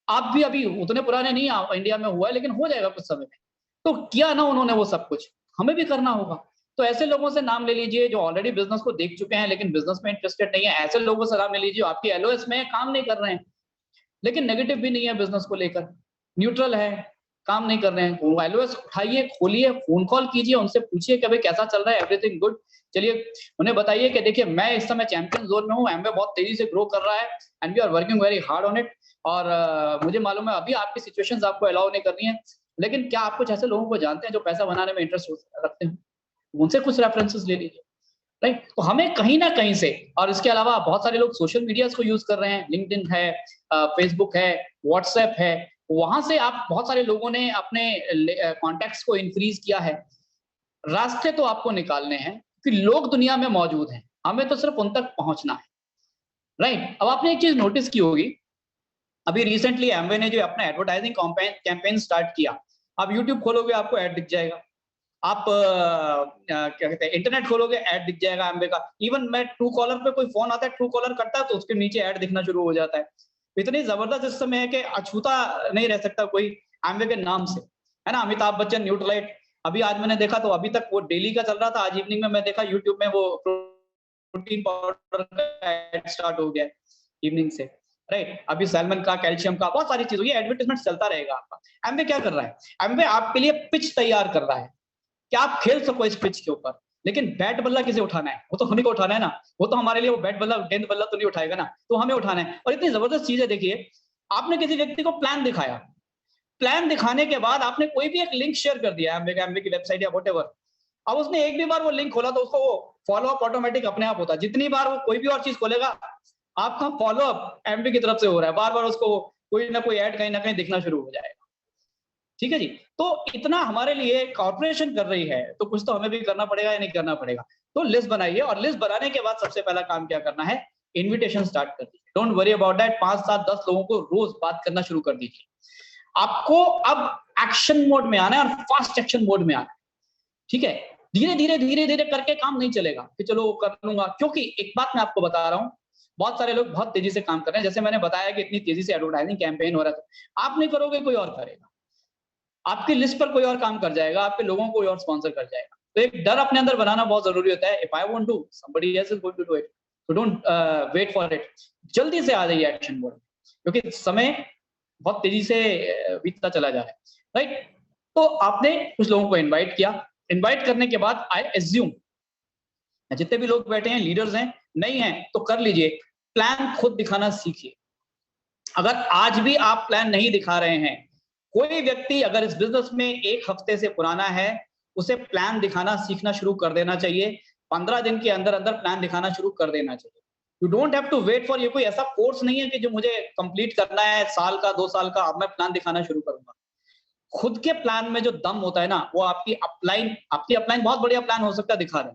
आप भी अभी उतने पुराने नहीं इंडिया में हुआ है, लेकिन हो जाएगा कुछ समय में। तो किया ना उन्होंने वो सब कुछ, हमें भी करना होगा। तो ऐसे लोगों से नाम ले लीजिए जो ऑलरेडी बिजनेस को देख चुके हैं लेकिन बिजनेस में इंटरेस्टेड नहीं है। ऐसे लोगों से नाम ले लीजिए आपकी एलओएस में काम नहीं कर रहे हैं, लेकिन नेगेटिव भी नहीं है बिजनेस को लेकर, न्यूट्रल है, काम नहीं कर रहे हैं। एलओएस उठाइए, खोलिए, फोन कॉल कीजिए, उनसे पूछिए कि भाई कैसा चल रहा है, एवरीथिंग गुड। चलिए उन्हें बताइए कि देखिए मैं इस समय चैंपियन जोन में हूँ, एमवे बहुत तेजी से ग्रो कर रहा है and we are working very hard on it. और मुझे मालूम है अभी आपकी सिचुएशंस आपको अलाउ नहीं करनी है, लेकिन क्या आप कुछ ऐसे लोगों को जानते हैं जो पैसा बनाने में इंटरेस्ट रखते हैं? उनसे कुछ रेफरेंसेस ले लीजिए, राइट। तो हमें कहीं ना कहीं से, और इसके अलावा बहुत सारे लोग सोशल मीडिया को यूज कर रहे हैं, लिंक्डइन है, फेसबुक है, व्हाट्सएप है, वहां से आप बहुत सारे लोगों ने अपने कॉन्टैक्ट्स को इंक्रीज किया है। रास्ते तो आपको निकालने हैं कि लोग दुनिया में मौजूद हैं, हमें तो सिर्फ उन तक पहुंचना है, राइट। अब आपने एक चीज नोटिस की होगी, अभी रिसेंटली एमवे ने जो अपना एडवर्टाइजिंग कैंपेन स्टार्ट किया, आप यूट्यूब खोलोगे आपको ऐड दिख जाएगा, आप क्या कहते हैं इंटरनेट खोलोगे ऐड दिख जाएगा एमवे का। इवन मैं ट्रू कॉलर पे कोई फोन आता है, ट्रू कॉलर करता है तो उसके नीचे ऐड दिखना शुरू हो जाता है। इतनी जबरदस्त इस समय है कि अछूता नहीं रह सकता कोई एमवे के नाम से, है ना। अमिताभ बच्चन न्यूट्रलाइट, अभी आज मैंने देखा तो अभी तक वो डेली का चल रहा था, आज इवनिंग में मैं देखा यूट्यूब में वो प्रोटीन पाउडर का ऐड स्टार्ट हो गया इवनिंग से, राइट। अभी सैल्मन का, कैल्शियम का, बहुत सारी चीजों, ये एडवर्टाइजमेंट चलता रहेगा आपका। एमवे क्या कर रहा है, एमवे आपके लिए पिच तैयार कर रहा है कि आप खेल सको इस पिच के ऊपर, लेकिन बैट बल्ला किसे उठाना है, वो तो हमें को उठाना है ना, वो तो हमारे लिए वो बैट बल्ला गेंद बल्ला तो नहीं उठाएगा ना, तो हमें उठाना है। और इतनी जबरदस्त चीज है, देखिए आपने किसी व्यक्ति को प्लान दिखाया, प्लान दिखाने के बाद आपने कोई भी एक लिंक शेयर कर दिया एमवे की वेबसाइट या व्हाटएवर, अब उसने एक भी बार वो लिंक खोला तो उसको वो फॉलो अप ऑटोमेटिक अपने आप होता है। जितनी बार वो कोई भी और चीज खोलेगा आपका फॉलो अप एमवे की तरफ से हो रहा है, बार बार उसको कोई ना कोई ऐड कहीं ना कहीं दिखना शुरू हो जाएगा, ठीक है जी। तो इतना हमारे लिए कॉर्पोरेशन कर रही है तो कुछ तो हमें भी करना पड़ेगा या नहीं करना पड़ेगा। तो लिस्ट बनाइए, और लिस्ट बनाने के बाद सबसे पहला काम क्या करना है, इन्विटेशन स्टार्ट कर दीजिए। डोंट वरी अबाउट दैट, 5, 7, 10 लोगों को रोज बात करना शुरू कर दीजिए। आपको अब एक्शन मोड में आना है और फास्ट एक्शन मोड में आना है, ठीक है। धीरे धीरे करके काम नहीं चलेगा कि चलो कर लूंगा, क्योंकि एक बात मैं आपको बता रहा हूँ, बहुत सारे लोग बहुत तेजी से काम कर रहे हैं। जैसे मैंने बताया कि इतनी तेजी से एडवर्टाइजिंग कैंपेन हो रहा था, आप नहीं करोगे कोई और करेगा, आपकी लिस्ट पर कोई और काम कर जाएगा, आपके लोगों को कोई और स्पॉन्सर कर जाएगा। तो एक डर अपने अंदर बनाना बहुत जरूरी होता है। If I want to, somebody else is going to do it, so don't wait for it। जल्दी से आ जाइए एक्शन मोड, क्योंकि समय बहुत तेजी से बीतता चला जा रहा है, राइट। तो आपने कुछ लोगों को इनवाइट किया, इनवाइट करने के बाद आई एज्यूम जितने भी लोग बैठे हैं लीडर्स हैं, नहीं है तो कर लीजिए, प्लान खुद दिखाना सीखिए। अगर आज भी आप प्लान नहीं दिखा रहे हैं, कोई व्यक्ति अगर इस बिजनेस में 1 हफ्ते से पुराना है, उसे प्लान दिखाना सीखना शुरू कर देना चाहिए। 15 दिन के अंदर अंदर प्लान दिखाना शुरू कर देना चाहिए। You don't have to wait for, ये कोई ऐसा कोर्स नहीं है कि जो मुझे कंप्लीट करना है साल का 2 साल का, अब मैं प्लान दिखाना शुरू करूंगा। खुद के प्लान में जो दम होता है ना, वो आपकी अपलाइन बहुत बढ़िया प्लान हो सकता है, दिखा रहे,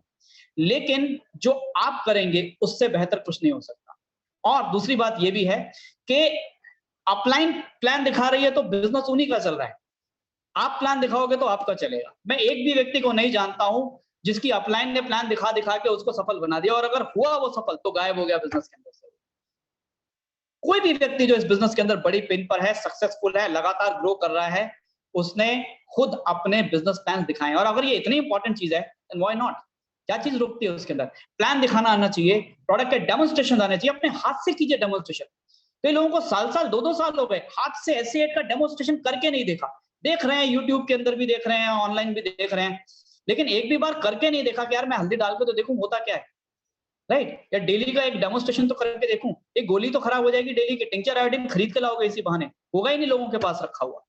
लेकिन जो आप करेंगे उससे बेहतर कुछ नहीं हो सकता। और दूसरी बात ये भी है कि अपलाइन प्लान दिखा रही है तो बिजनेस उन्हीं का चल रहा है, आप प्लान दिखाओगे तो आपका चलेगा। मैं एक भी व्यक्ति को नहीं जानता हूं जिसकी अपलाइन ने प्लान दिखा के उसको सफल बना दिया, और अगर हुआ वो सफल तो गायब हो गया बिजनेस के अंदर से। कोई भी व्यक्ति जो इस बिजनेस के अंदर बड़ी पिन पर है, सक्सेसफुल है, लगातार ग्रो कर रहा है, उसने खुद अपने बिजनेस प्लान दिखाए। और अगर ये इतनी इंपॉर्टेंट चीज है देन व्हाई नॉट, क्या चीज रोकती है उसके अंदर? प्लान दिखाना आना चाहिए, प्रोडक्ट के डेमोन्स्ट्रेशन आने चाहिए, अपने हाथ से कीजिए डेमोन्स्ट्रेशन। कई लोगों को साल 2-2 साल हो गए हाथ से ऐसे एड का डेमोन्स्ट्रेशन करके नहीं देखा। देख रहे हैं यूट्यूब के अंदर भी देख रहे हैं, ऑनलाइन भी देख रहे हैं, लेकिन एक भी बार करके नहीं देखा कि यार मैं हल्दी डाल के तो देखूं होता क्या है, राइट। या डेली का एक डेमोन्स्ट्रेशन तो करके देखूं। एक गोली तो खराब हो जाएगी डेली की, टिंचर आयोडीन खरीद के लाओगे इसी बहाने, होगा ही नहीं लोगों के पास रखा हुआ,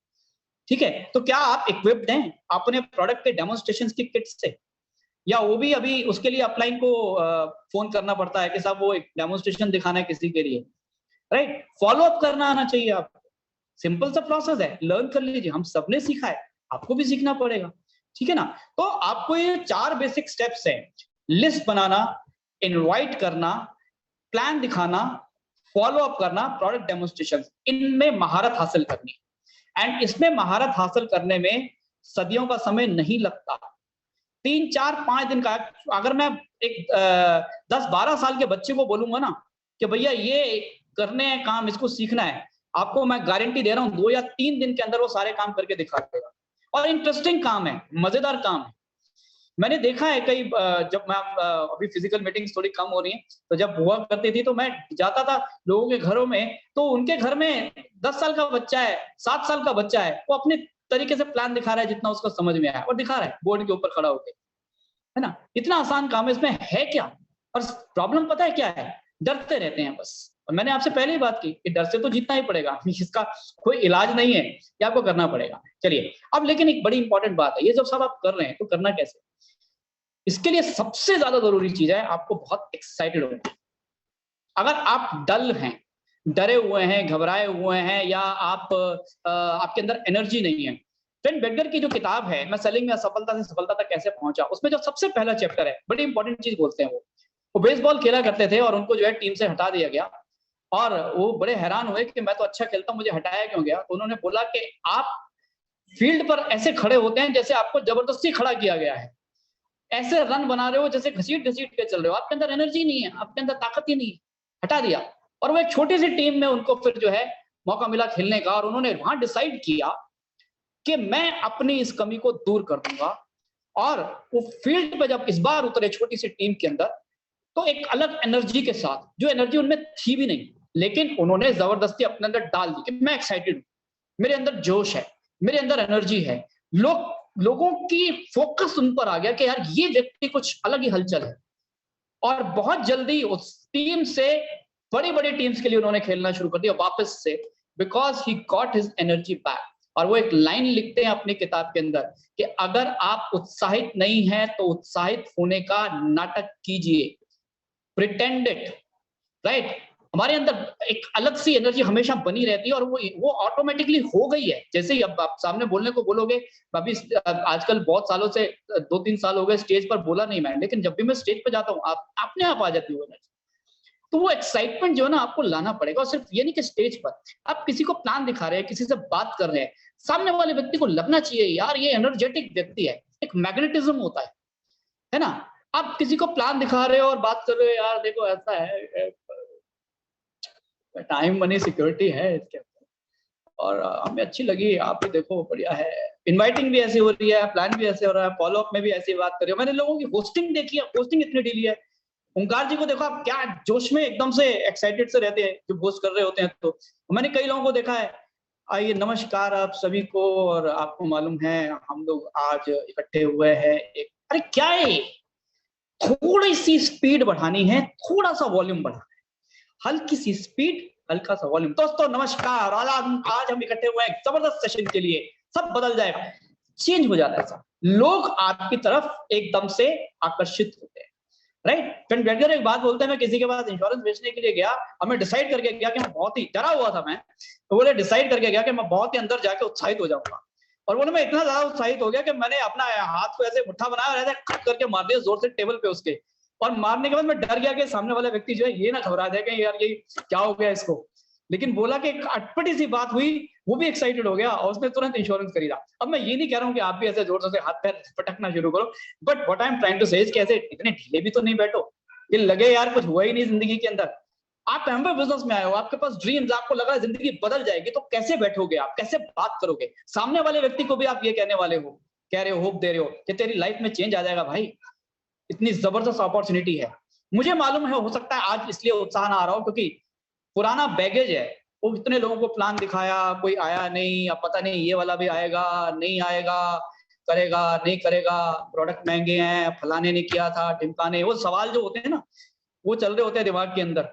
ठीक है। तो क्या आप इक्विप्ड हैं अपने प्रोडक्ट के डेमोन्स्ट्रेशन की किट से? या वो भी अभी उसके लिए अपलाइन को फोन करना पड़ता है कि साहब वो एक डेमोन्स्ट्रेशन दिखाना है किसी के लिए, राइट? फॉलो अप करना आना चाहिए आपको। सिंपल सा प्रोसेस है, लर्न कर लीजिए, हम सबने सीखा है, आपको भी सीखना पड़ेगा, ठीक है ना? तो आपको ये 4 बेसिक स्टेप्स हैं, लिस्ट बनाना, इनवाइट करना, प्लान दिखाना, फॉलो अप करना, प्रोडक्ट डेमोन्स्ट्रेशन, इनमें महारत हासिल करनी। एंड इसमें महारत हासिल करने में सदियों का समय नहीं लगता, 3, 4, 5 दिन का। अगर मैं एक 10-12 साल के बच्चे को बोलूंगा ना कि भैया ये करने हैं काम, इसको सीखना है, आपको मैं गारंटी दे रहा हूं 2 या 3 दिन के अंदर वो सारे काम करके दिखा देगा। और इंटरेस्टिंग काम है, मजेदार काम है। मैंने देखा है कई जब मैं अभी फिजिकल मीटिंग्स थोड़ी कम हो रही हैं, तो जब हुआ करती थी तो मैं जाता था लोगों के घरों में, तो उनके घर में 10 साल का बच्चा है, 7 साल का बच्चा है, वो अपने तरीके से प्लान दिखा रहा है जितना उसको समझ में आया, और दिखा रहा है बोर्ड के ऊपर खड़ा होकर, है ना? इतना आसान काम है, इसमें है क्या? और प्रॉब्लम पता है क्या है? डरते रहते हैं बस। और मैंने आपसे पहले ही बात की कि डर से तो जीतना ही पड़ेगा, इसका कोई इलाज नहीं है, ये आपको करना पड़ेगा। चलिए, अब लेकिन एक बड़ी इंपॉर्टेंट बात है, ये जब सब आप कर रहे हैं तो करना कैसे? इसके लिए सबसे ज्यादा जरूरी चीज है आपको बहुत एक्साइटेड होना। अगर आप डल हैं, डरे हुए हैं, घबराए हुए हैं, या आपके अंदर एनर्जी नहीं है, ट्रेंट बेगर की जो किताब है, मैं सेलिंग में असफलता से सफलता तक कैसे पहुंचा, उसमें जो सबसे पहला चैप्टर है, बड़ी इंपॉर्टेंट चीज बोलते हैं। वो बेसबॉल खेला करते थे और उनको जो है टीम से हटा दिया गया, और वो बड़े हैरान हुए कि मैं तो अच्छा खेलता हूं, मुझे हटाया क्यों गया? तो उन्होंने बोला कि आप फील्ड पर ऐसे खड़े होते हैं जैसे आपको जबरदस्ती खड़ा किया गया है, ऐसे रन बना रहे हो जैसे घसीट घसीट के चल रहे हो, आपके अंदर एनर्जी नहीं है, आपके अंदर ताकत ही नहीं है, हटा दिया। और वो एक छोटी सी टीम में उनको फिर जो है मौका मिला खेलने का, और उन्होंने वहां डिसाइड किया कि मैं अपनी इस कमी को दूर कर दूंगा। और वो फील्ड पे जब इस बार उतरे छोटी सी टीम के अंदर, तो एक अलग एनर्जी के साथ, जो एनर्जी उनमें थी भी नहीं, लेकिन उन्होंने जबरदस्ती अपने अंदर डाल दी कि मैं एक्साइटेड हूं, मेरे अंदर जोश है, मेरे अंदर एनर्जी है। लोगों की फोकस उन पर आ गया कि यार ये व्यक्ति कुछ अलग ही हलचल है, और बहुत जल्दी उस टीम से बड़ी बड़ी टीम्स के लिए उन्होंने खेलना शुरू कर दिया वापस से, because he got his energy back. और वो एक लाइन लिखते हैं अपनी किताब के अंदर कि अगर आप उत्साहित नहीं हैं तो उत्साहित होने का नाटक कीजिए, प्रिटेंड इट, राइट? हमारे अंदर एक अलग सी एनर्जी हमेशा बनी रहती है, और वो ऑटोमेटिकली हो गई है। जैसे ही अब आप सामने बोलने को बोलोगे, अभी आजकल बहुत सालों से 2-3 साल हो गए स्टेज पर बोला नहीं मैं, लेकिन जब भी मैं स्टेज पर जाता हूँ, आप अपने आप आ जाती हो एनर्जी। तो वो एक्साइटमेंट जो है ना आपको लाना पड़ेगा। और सिर्फ ये नहीं कि स्टेज पर आप किसी को प्लान दिखा रहे हैं, किसी से बात कर रहे हैं, सामने वाले व्यक्ति को लगना चाहिए यार ये एनर्जेटिक व्यक्ति है, एक मैग्नेटिज्म होता है ना? आप किसी को प्लान दिखा रहे हो और बात कर रहे हो, यार देखो ऐसा है, टाइम मनी सिक्योरिटी है इसके अंदर, और हमें अच्छी लगी, आप भी देखो बढ़िया है, इनवाइटिंग भी ऐसी हो रही है, प्लान भी ऐसे हो रहा है, फॉलो अप में भी ऐसी बात कर रही हो। मैंने लोगों की होस्टिंग देखी है, होस्टिंग इतनी ढीली है। ओंकार जी को देखो आप, क्या जोश में एकदम से एक्साइटेड से रहते हैं जब होस्ट कर रहे होते हैं। तो मैंने कई लोगों को देखा है, आइए नमस्कार आप सभी को, और आपको मालूम है हम लोग आज इकट्ठे हुए हैं एक, अरे क्या है, थोड़ी सी स्पीड बढ़ानी है, थोड़ा सा वॉल्यूम बढ़ाना है, हल्की सी स्पीड, हल्का सा वॉल्यूम। दोस्तों नमस्कार, आज हम इकट्ठे हुए हैं जबरदस्त सेशन के लिए, सब बदल जाएगा, चेंज हो जाता है सब, लोग आपकी तरफ एकदम से आकर्षित होते हैं, राइट? ट्रेंट बेगर एक बात बोलते हैं, मैं किसी के पास इंश्योरेंस बेचने के लिए गया, और मैं डिसाइड करके गया कि मैं बहुत ही डरा हुआ था मैं, तो बोले डिसाइड करके गया कि मैं बहुत ही अंदर जाके उत्साहित हो जाऊंगा। और बोले मैं इतना ज्यादा उत्साहित हो गया कि मैंने अपना हाथ को ऐसे मुट्ठा बनाया और ऐसे खट करके मार दिया जोर से टेबल पे उसके, और मारने के बाद मैं डर गया कि सामने वाला व्यक्ति जो है ये ना घबरा जाए कि यार ये क्या हो गया इसको। लेकिन बोला कि एक अटपटी सी बात हुई, वो भी एक्साइटेड हो गया और उसने तुरंत इंश्योरेंस खरीदा। अब मैं ये नहीं कह रहा हूँ कि आप भी ऐसे जोर से हाथ पैर पटकना शुरू करो, but what I am trying to say is कि ऐसे इतने ढीले भी तो नहीं बैठो, ये लगे यार कुछ हुआ ही नहीं जिंदगी के अंदर। आप एम्बे बिजनेस में आए हो, आपके पास ड्रीम्स, आपको लग रहा है जिंदगी बदल जाएगी, तो कैसे बैठोगे आप, कैसे बात करोगे? सामने वाले व्यक्ति को भी आप ये कहने वाले हो, कह रहे हो, होप दे रहे हो कि तेरी लाइफ में चेंज आ जाएगा भाई, इतनी जबरदस्त अपॉर्चुनिटी है। मुझे मालूम है हो सकता है आज इसलिए उत्साह ना आ रहा हो क्योंकि पुराना बैगेज है, वो इतने लोगों को प्लान दिखाया, कोई आया नहीं, अब पता नहीं ये वाला भी आएगा नहीं आएगा, करेगा नहीं करेगा, प्रोडक्ट महंगे हैं, फलाने ने किया था, ढिमकाने, वो सवाल जो होते हैं ना वो चल रहे होते हैं दिमाग के अंदर।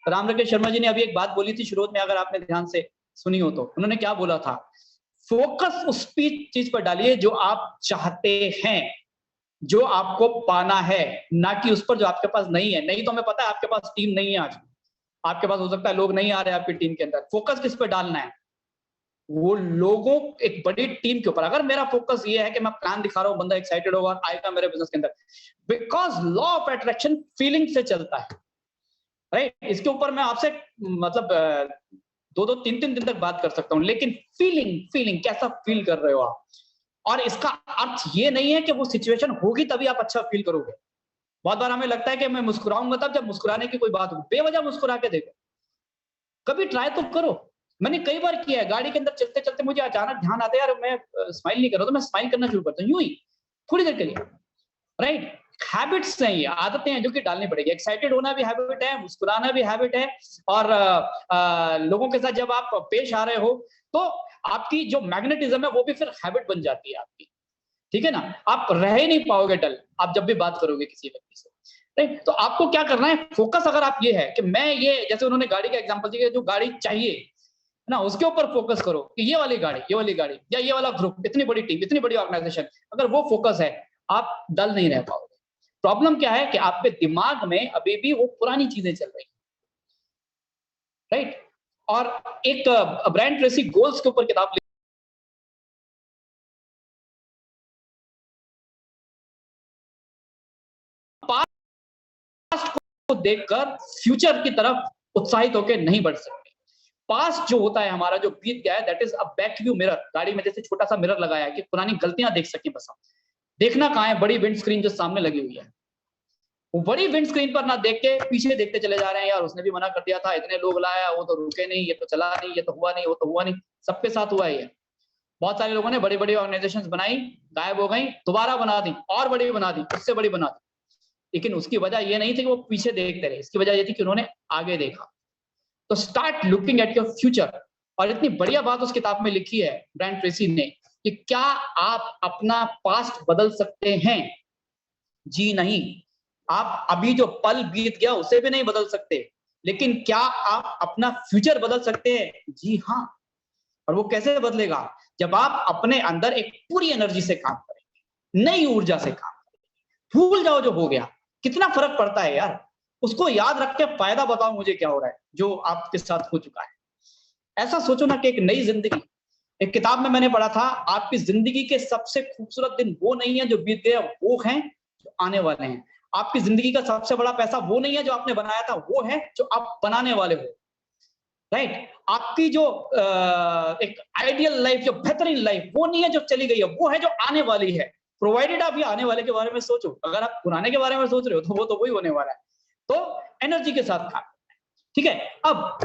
राम राकेश शर्मा जी ने अभी एक बात बोली थी शुरू में, अगर आपने ध्यान से सुनी हो तो, उन्होंने क्या बोला था, फोकस उस चीज पर डालिए जो आप चाहते हैं, जो आपको पाना है, ना कि उस पर जो आपके पास नहीं है। नहीं तो हमें पता है आपके पास टीम नहीं है आज, आपके पास हो सकता है लोग नहीं आ रहे आपकी टीम के अंदर, फोकस किस पे डालना है? वो लोगों, एक बड़ी टीम के ऊपर। अगर मेरा फोकस ये है कि मैं प्लान दिखा रहा हूं, बंदा एक्साइटेड होगा, आएगा मेरे बिजनेस के अंदर, because law of attraction feeling से चलता है, राइट? इसके ऊपर मैं आपसे मतलब 2-3 दिन तक बात कर सकता हूं, लेकिन फीलिंग कैसा फील कर रहे हो आप, और इसका अर्थ ये नहीं है कि वो सिचुएशन होगी तभी आप अच्छा फील करोगे। बहुत बार हमें लगता है कि मैं मुस्कुराऊंगा तब जब मुस्कुराने की कोई बात हो, बेवजह मुस्कुरा के देखो, कभी ट्राई तो करो। मैंने कई बार किया है, गाड़ी के अंदर चलते चलते मुझे अचानक ध्यान आता है यार मैं स्माइल नहीं कर रहा, तो मैं स्माइल करना शुरू करता हूँ यूं ही थोड़ी देर के लिए, राइट? हैबिट्स हैं, ये आदतें हैं जो कि डालनी पड़ेगी। एक्साइटेड होना भी हैबिट है, मुस्कुराना भी हैबिट है, और लोगों के साथ जब आप पेश आ रहे हो तो आपकी जो मैग्नेटिज्म है वो भी फिर हैबिट बन जाती है आपकी, ठीक है ना? आप रह ही नहीं पाओगे डल, आप जब भी बात करोगे किसी व्यक्ति से, राइट? तो आपको क्या करना है, फोकस अगर आप ये है कि मैं ये, जैसे उन्होंने गाड़ी का एग्जांपल दिया, जो गाड़ी चाहिए ना उसके ऊपर फोकस करो कि ये वाली गाड़ी या ये वाला ग्रुप, इतनी बड़ी टीम, इतनी बड़ी ऑर्गेनाइजेशन, अगर वो फोकस है, आप डल नहीं रह पाओगे। प्रॉब्लम क्या है कि आपके दिमाग में अभी भी वो पुरानी चीजें चल रही, राइट? और एक ब्रायन ट्रेसी गोल्स के ऊपर किताब पास्ट को देखकर फ्यूचर की तरफ उत्साहित होकर नहीं बढ़ सकते। पास्ट जो होता है हमारा, जो बीत गया है, that is a back view mirror. गाड़ी में जैसे छोटा सा मिरर लगाया है कि पुरानी गलतियां देख सके, बस हम देखना कहां है, बड़ी विंड स्क्रीन जो सामने लगी हुई है, वो बड़ी विंड स्क्रीन पर ना देख के पीछे देखते चले जा रहे हैं, यार उसने भी मना कर दिया था, इतने लोग लाया, वो तो रुके नहीं, ये तो चला नहीं, ये तो हुआ नहीं, वो तो हुआ नहीं। सबके साथ हुआ है। बहुत सारे लोगों ने बड़ी बड़ी ऑर्गेनाइजेशंस बनाई, गायब हो गई, दोबारा बना दी, और बड़ी बना दी, उससे बड़ी बना दी, लेकिन उसकी वजह ये नहीं थी कि वो पीछे देखते रहे, इसकी वजह ये थी कि उन्होंने आगे देखा। तो start looking at your future. और इतनी बढ़िया बात उस किताब में लिखी है ब्रायन ट्रेसी ने कि क्या आप अपना पास्ट बदल सकते हैं? जी नहीं। आप अभी जो पल बीत गया उसे भी नहीं बदल सकते, लेकिन क्या आप अपना फ्यूचर बदल सकते हैं? जी हाँ। और वो कैसे बदलेगा? जब आप अपने अंदर एक पूरी एनर्जी से काम करेंगे, नई ऊर्जा से काम करेंगे। भूल जाओ जो हो गया, कितना फर्क पड़ता है यार, उसको याद रख के फायदा बताओ मुझे क्या हो रहा है जो आपके साथ हो चुका है। ऐसा सोचो ना कि एक नई जिंदगी, एक किताब में मैंने पढ़ा था, आपकी जिंदगी के सबसे खूबसूरत दिन वो नहीं है जो बीत गए, वो हैं जो आने वाले हैं। आपकी जिंदगी का सबसे बड़ा पैसा वो नहीं है जो आपने बनाया था, वो है जो आप बनाने वाले हो, राइट? आपकी जो एक आइडियल लाइफ, जो बेहतरीन लाइफ, वो नहीं है जो चली गई है, वो है जो आने वाली है। प्रोवाइडेड आप ये आने वाले के बारे में सोचो, अगर आप पुराने के बारे में सोच रहे हो तो वो तो वही होने वाला है। तो एनर्जी के साथ काम, ठीक है? अब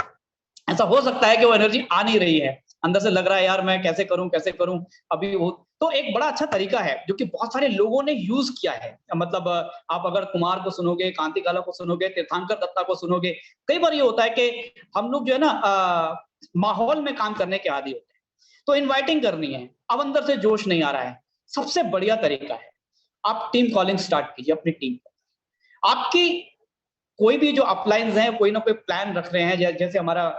ऐसा हो सकता है कि वो एनर्जी आ नहीं रही है, अंदर से लग रहा है यार मैं कैसे करूं अभी वो। तो एक बड़ा अच्छा तरीका है जो कि बहुत सारे लोगों ने यूज किया है, मतलब आप अगर कुमार को सुनोगे, कांति काला को सुनोगे, तीर्थंकर दत्ता को सुनोगे, कई बार ये होता है कि हम लोग जो है ना माहौल में काम करने के आदी होते हैं, तो इन्वाइटिंग करनी है, अब अंदर से जोश नहीं आ रहा है। सबसे बढ़िया तरीका है आप टीम कॉलिंग स्टार्ट कीजिए अपनी टीम को। आपकी कोई भी जो अपलाइंस हैं, कोई ना कोई प्लान रख रहे हैं, जैसे हमारा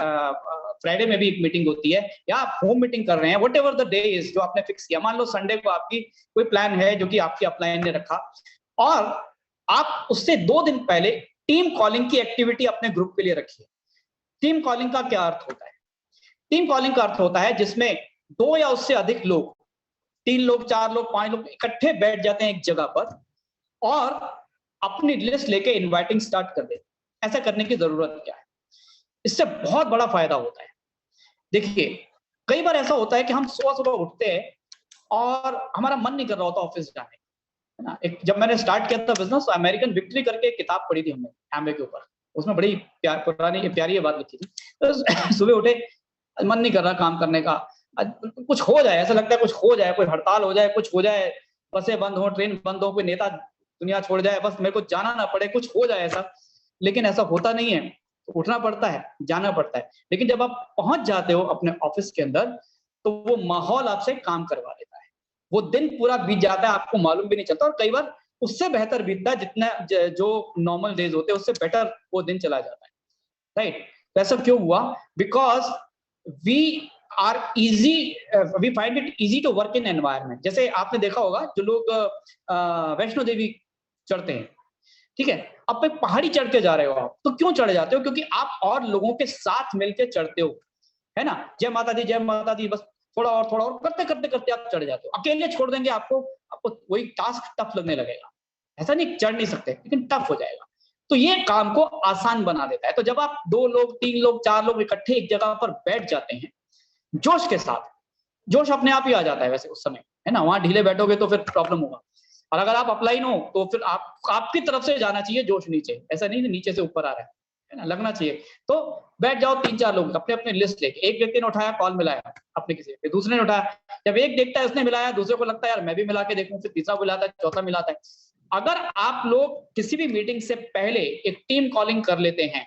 फ्राइडे में भी एक मीटिंग होती है, या आप होम मीटिंग कर रहे हैं, what ever the day is जो आपने फिक्स किया। मान लो संडे को आपकी कोई प्लान है जो कि आपकी अपलाइन ने रखा, और आप उससे 2 दिन पहले टीम कॉलिंग की एक्टिविटी अपने ग्रुप के लिए रखिए। टीम कॉलिंग का क्या अर्थ होता है? टीम कॉलिंग का अर्थ होता है जिसमें 2 या उससे अधिक लोग, 3 लोग, 4 लोग, 5 लोग इकट्ठे बैठ जाते हैं एक जगह पर और अपनी लिस्ट लेके इनवाइटिंग स्टार्ट कर देते हैं। ऐसा करने की जरूरत क्या है? इससे बहुत बड़ा फायदा होता है। देखिए, कई बार ऐसा होता है कि हम सुबह उठते हैं और हमारा मन नहीं कर रहा होता ऑफिस जाने, है ना? एक जब मैंने स्टार्ट किया था बिजनेस, अमेरिकन विक्ट्री करके एक किताब पढ़ी थी हमने एमवे के ऊपर, उसमें बड़ी पुरानी प्यारी ये बात लिखी थी। तो सुबह उठे, मन नहीं कर रहा काम करने का, कुछ हो जाए, ऐसा लगता है कुछ हो जाए, कोई हड़ताल हो जाए, कुछ हो जाए, बसें बंद हो, ट्रेन बंद हो, कोई नेता दुनिया छोड़ जाए, बस मेरे को जाना ना पड़े, कुछ हो जाए ऐसा। लेकिन ऐसा होता नहीं है, उठना पड़ता है, जाना पड़ता है। लेकिन जब आप पहुंच जाते हो अपने ऑफिस के अंदर, तो वो माहौल आपसे काम करवा देता है। वो दिन पूरा बीत जाता है, आपको मालूम भी नहीं चलता, और कई बार उससे बेहतर बीतता है, जितना जो नॉर्मल डेज होते हैं उससे बेटर वो दिन चला जाता है, राइट? तो ऐसा क्यों हुआ? Because we are easy, we find it easy to work in environment. जैसे आपने देखा होगा जो लोग वैष्णो देवी चढ़ते हैं, ठीक है, अब एक पहाड़ी चढ़ के जा रहे हो आप, तो क्यों चढ़े जाते हो? क्योंकि आप और लोगों के साथ मिलकर चढ़ते हो, है ना, जय माता दी, बस थोड़ा और करते करते करते आप चढ़ जाते हो। अकेले छोड़ देंगे आपको वही टास्क टफ लगने लगेगा। ऐसा नहीं चढ़ नहीं सकते, लेकिन टफ हो जाएगा। तो ये काम को आसान बना देता है। तो जब आप 2 लोग 3 लोग 4 लोग इकट्ठे एक जगह पर बैठ जाते हैं जोश के साथ, जोश अपने आप ही आ जाता है वैसे उस समय, है ना। वहां ढीले बैठोगे तो फिर प्रॉब्लम होगा, और अगर आप अपलाइन हो तो फिर आपकी तरफ से जाना चाहिए जोश नीचे, ऐसा नहीं कि नीचे से ऊपर आ रहा है ना, लगना चाहिए। तो बैठ जाओ 3-4 लोग अपने अपने लिस्ट लेके। एक व्यक्ति ने उठाया, कॉल मिलाया अपने किसी, फिर दूसरे ने उठाया, जब एक देखता है उसने मिलाया, दूसरे को लगता है यार मैं भी मिला के देखूं, फिर तीसरा मिलाता है, चौथा मिलाता है। अगर आप लोग किसी भी मीटिंग से पहले एक टीम कॉलिंग कर लेते हैं,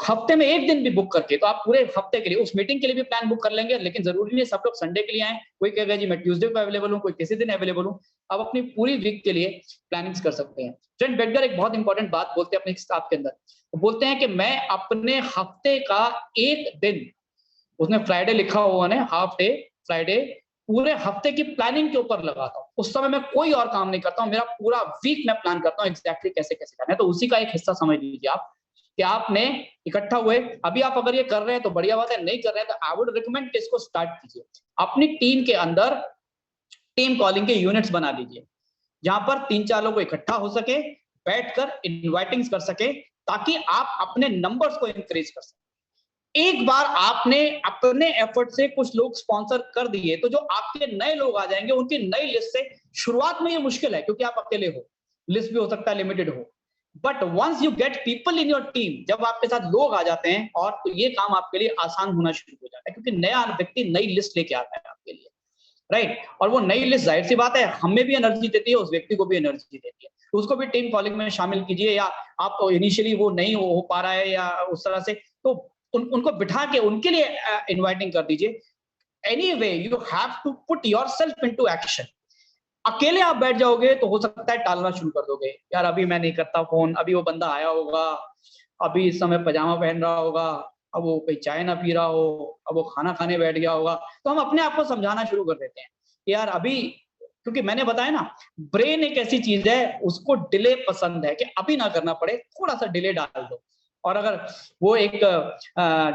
हफ्ते में एक दिन भी बुक करके, तो आप पूरे हफ्ते के लिए उस मीटिंग के लिए भी प्लान बुक कर लेंगे। लेकिन जरूरी नहीं सब लोग संडे के लिए आए, कोई कहेगा जी मैं ट्यूसडे को अवेलेबल हूँ, कोई किसी दिन अवेलेबल हूँ। आप अपनी पूरी वीक के लिए प्लानिंग कर सकते हैं। ट्रेंट बेटगर एक बहुत इंपॉर्टेंट बात बोलते हैं अपने स्टाफ के अंदर, वो बोलते हैं कि मैं अपने हफ्ते का एक दिन, उसने फ्राइडे लिखा हुआ है, हाफ डे फ्राइडे, पूरे हफ्ते की प्लानिंग के ऊपर लगाता हूँ। उस समय मैं कोई और काम नहीं करता हूँ, मेरा पूरा वीक मैं प्लान करता हूँ एग्जैक्टली कैसे कैसे करना है। तो उसी का एक हिस्सा समझ लीजिए आप कि आपने इकट्ठा हुए, अभी आप अगर ये कर रहे हैं तो बढ़िया बात है, नहीं कर रहे हैं तो आई वुड रिकमेंड कि इसको स्टार्ट कीजिए। अपनी टीम के अंदर टीम कॉलिंग के यूनिट्स बना दीजिए, जहां पर 3-4 लोग इकट्ठा हो सके, बैठकर इनवाइटिंग्स कर सके, ताकि आप अपने नंबर्स को इंक्रीज कर सके। एक बार आपने अपने एफर्ट से कुछ लोग स्पॉन्सर कर दिए, तो जो आपके नए लोग आ जाएंगे उनकी नई लिस्ट से, शुरुआत में ये मुश्किल है क्योंकि आप अकेले हो, लिस्ट भी हो सकता है लिमिटेड हो, but once you get people in your team, जब आपके साथ लोग आ जाते हैं, और तो ये काम आपके लिए आसान होना शुरू हो जाता है, क्योंकि नया व्यक्ति नई लिस्ट लेके आता है आपके लिए, राइट। और वो नई लिस्ट जाहिर सी बात है हमें भी एनर्जी देती है, उस व्यक्ति को भी एनर्जी देती है, तो उसको भी टीम कॉलिंग में शामिल कीजिए। या आप इनिशियली वो नहीं हो पा रहा है या उस तरह से, तो उनको बिठा के उनके लिए इनवाइटिंग कर दीजिए। Anyway you have to put yourself into action. अकेले आप बैठ जाओगे तो हो सकता है टालना शुरू कर दोगे, यार अभी मैं नहीं करता फोन, अभी वो बंदा आया होगा, अभी इस समय पजामा पहन रहा होगा, अब वो कोई चाय ना पी रहा हो, अब वो खाना खाने बैठ गया होगा। तो हम अपने आप को समझाना शुरू कर देते हैं यार अभी, क्योंकि मैंने बताया ना, ब्रेन एक ऐसी चीज है, उसको डिले पसंद है, कि अभी ना करना पड़े, थोड़ा सा डिले डाल दो। और अगर वो एक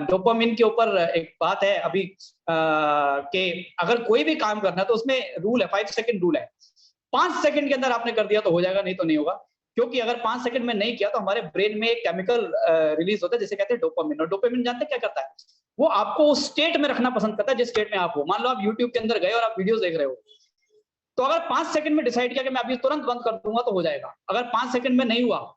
डोपामिन के ऊपर एक बात है अभी कि अगर कोई भी काम करना है तो उसमें रूल है, 5 सेकंड रूल है। 5 सेकंड के अंदर आपने कर दिया तो हो जाएगा, नहीं तो नहीं होगा। क्योंकि अगर 5 सेकंड में नहीं किया तो हमारे ब्रेन में एक केमिकल रिलीज होता है जिसे कहते हैं डोपामिन। और डोपामिन जानते हैं क्या करता है? वो आपको उस स्टेट में रखना पसंद करता है जिस स्टेट में आप हो। मान लो आप यूट्यूब के अंदर गए और आप वीडियो देख रहे हो, तो अगर 5 सेकंड में डिसाइड किया कि मैं अभी तुरंत बंद कर दूंगा तो हो जाएगा। अगर 5 सेकंड में नहीं हुआ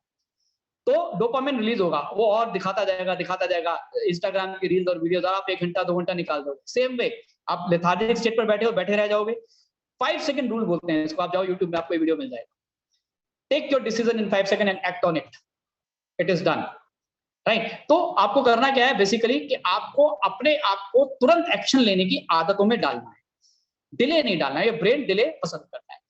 तो डोपामिन रिलीज होगा, वो और दिखाता जाएगा इंस्टाग्राम की रील्स और वीडियोस, आप 1 घंटा 2 घंटा निकाल दोगे। सेम वे आप लेथार्जिक स्टेट पर बैठे हो, बैठे रह जाओगे। 5 सेकंड रूल बोलते हैं इसको, आप जाओ यूट्यूब में आपको वीडियो मिल जाएगा। Take your decision in 5 second and act on it, it is done, right. तो आपको करना क्या है बेसिकली, कि आपको अपने आप को तुरंत एक्शन लेने की आदतों में डालना है, डिले नहीं डालना है। ये ब्रेन डिले पसंद करता है।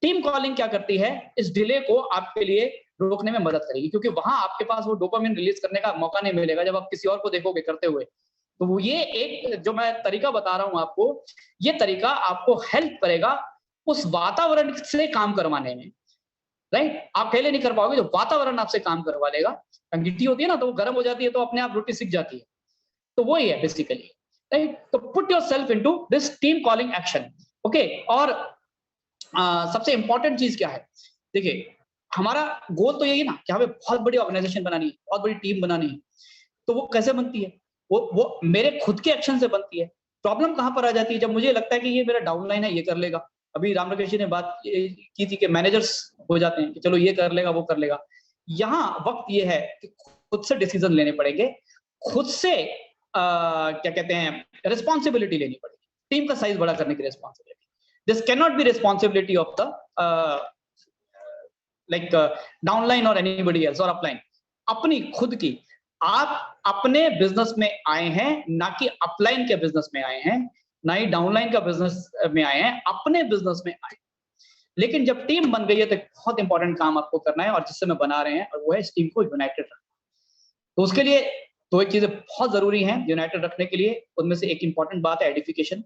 टीम कॉलिंग क्या करती है, इस डिले को आपके लिए रोकने में मदद करेगी, क्योंकि वहां आपके पास वो डोपामिन रिलीज करने का मौका नहीं मिलेगा जब आप किसी और को देखोगे करते हुए। तो वो ये एक जो मैं तरीका बता रहा हूं आपको, ये तरीका आपको हेल्प करेगा उस वातावरण से काम करवाने में, राइट। आप अकेले नहीं कर पाओगे, जो वातावरण आपसे काम करवा लेगा। अंगीठी होती है ना, तो वो गर्म हो जाती है तो अपने आप रोटी सीख जाती है, तो वो ही है बेसिकली, राइट। तो put your self into this team calling action, okay. और सबसे इंपॉर्टेंट चीज क्या है, देखिए हमारा गोल तो यही है ना कि हमें बहुत बड़ी ऑर्गेनाइजेशन बनानी है, बहुत बड़ी टीम बनानी है। तो वो कैसे बनती है? वो मेरे खुद के एक्शन से बनती है। प्रॉब्लम कहां पर आ जाती है? जब मुझे लगता है कि ये मेरा डाउनलाइन है, ये कर लेगा। अभी राम राकेश जी ने बात की थी कि मैनेजर्स हो जाते हैं कि चलो ये कर लेगा, वो कर लेगा। यहाँ वक्त ये है कि खुद से डिसीजन लेने पड़ेंगे, खुद से क्या कहते हैं, रिस्पॉन्सिबिलिटी लेनी पड़ेगी, टीम का साइज बड़ा करने की responsibility. This can not be responsibility of the like downline or anybody else or upline, अपनी खुद की। आप अपने बिजनेस में आए हैं, ना कि अपलाइन के बिजनेस में आए हैं, ना ही डाउनलाइन का बिजनेस में आए हैं, अपने बिजनेस में आए। लेकिन जब टीम बन गई है तो बहुत इंपॉर्टेंट काम आपको करना है, और जिससे मैं बना रहे हैं, और वो है इस टीम को यूनाइटेड रखना। तो उसके लिए तो एक चीजें बहुत जरूरी हैं यूनाइटेड रखने के लिए, उनमें से एक इंपॉर्टेंट बात है एडिफिकेशन।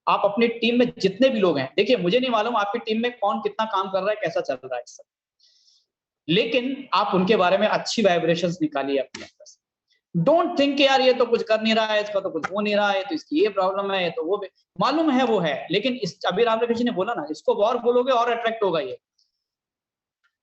आप अपनी टीम में जितने भी लोग हैं, देखिए मुझे नहीं मालूम आपकी टीम में कौन कितना काम कर रहा है, कैसा चल रहा है सब, लेकिन आप उनके बारे में अच्छी वाइब्रेशंस निकालिए अपने अंदर से। डोंट थिंक यार ये तो कुछ कर नहीं रहा है, इसका तो कुछ हो नहीं रहा है, तो इसकी ये प्रॉब्लम है, ये तो वो भी मालूम है वो है, लेकिन इस अभी रामकृष्ण जी ने बोला ना, इसको और बोलोगे और अट्रैक्ट होगा ये।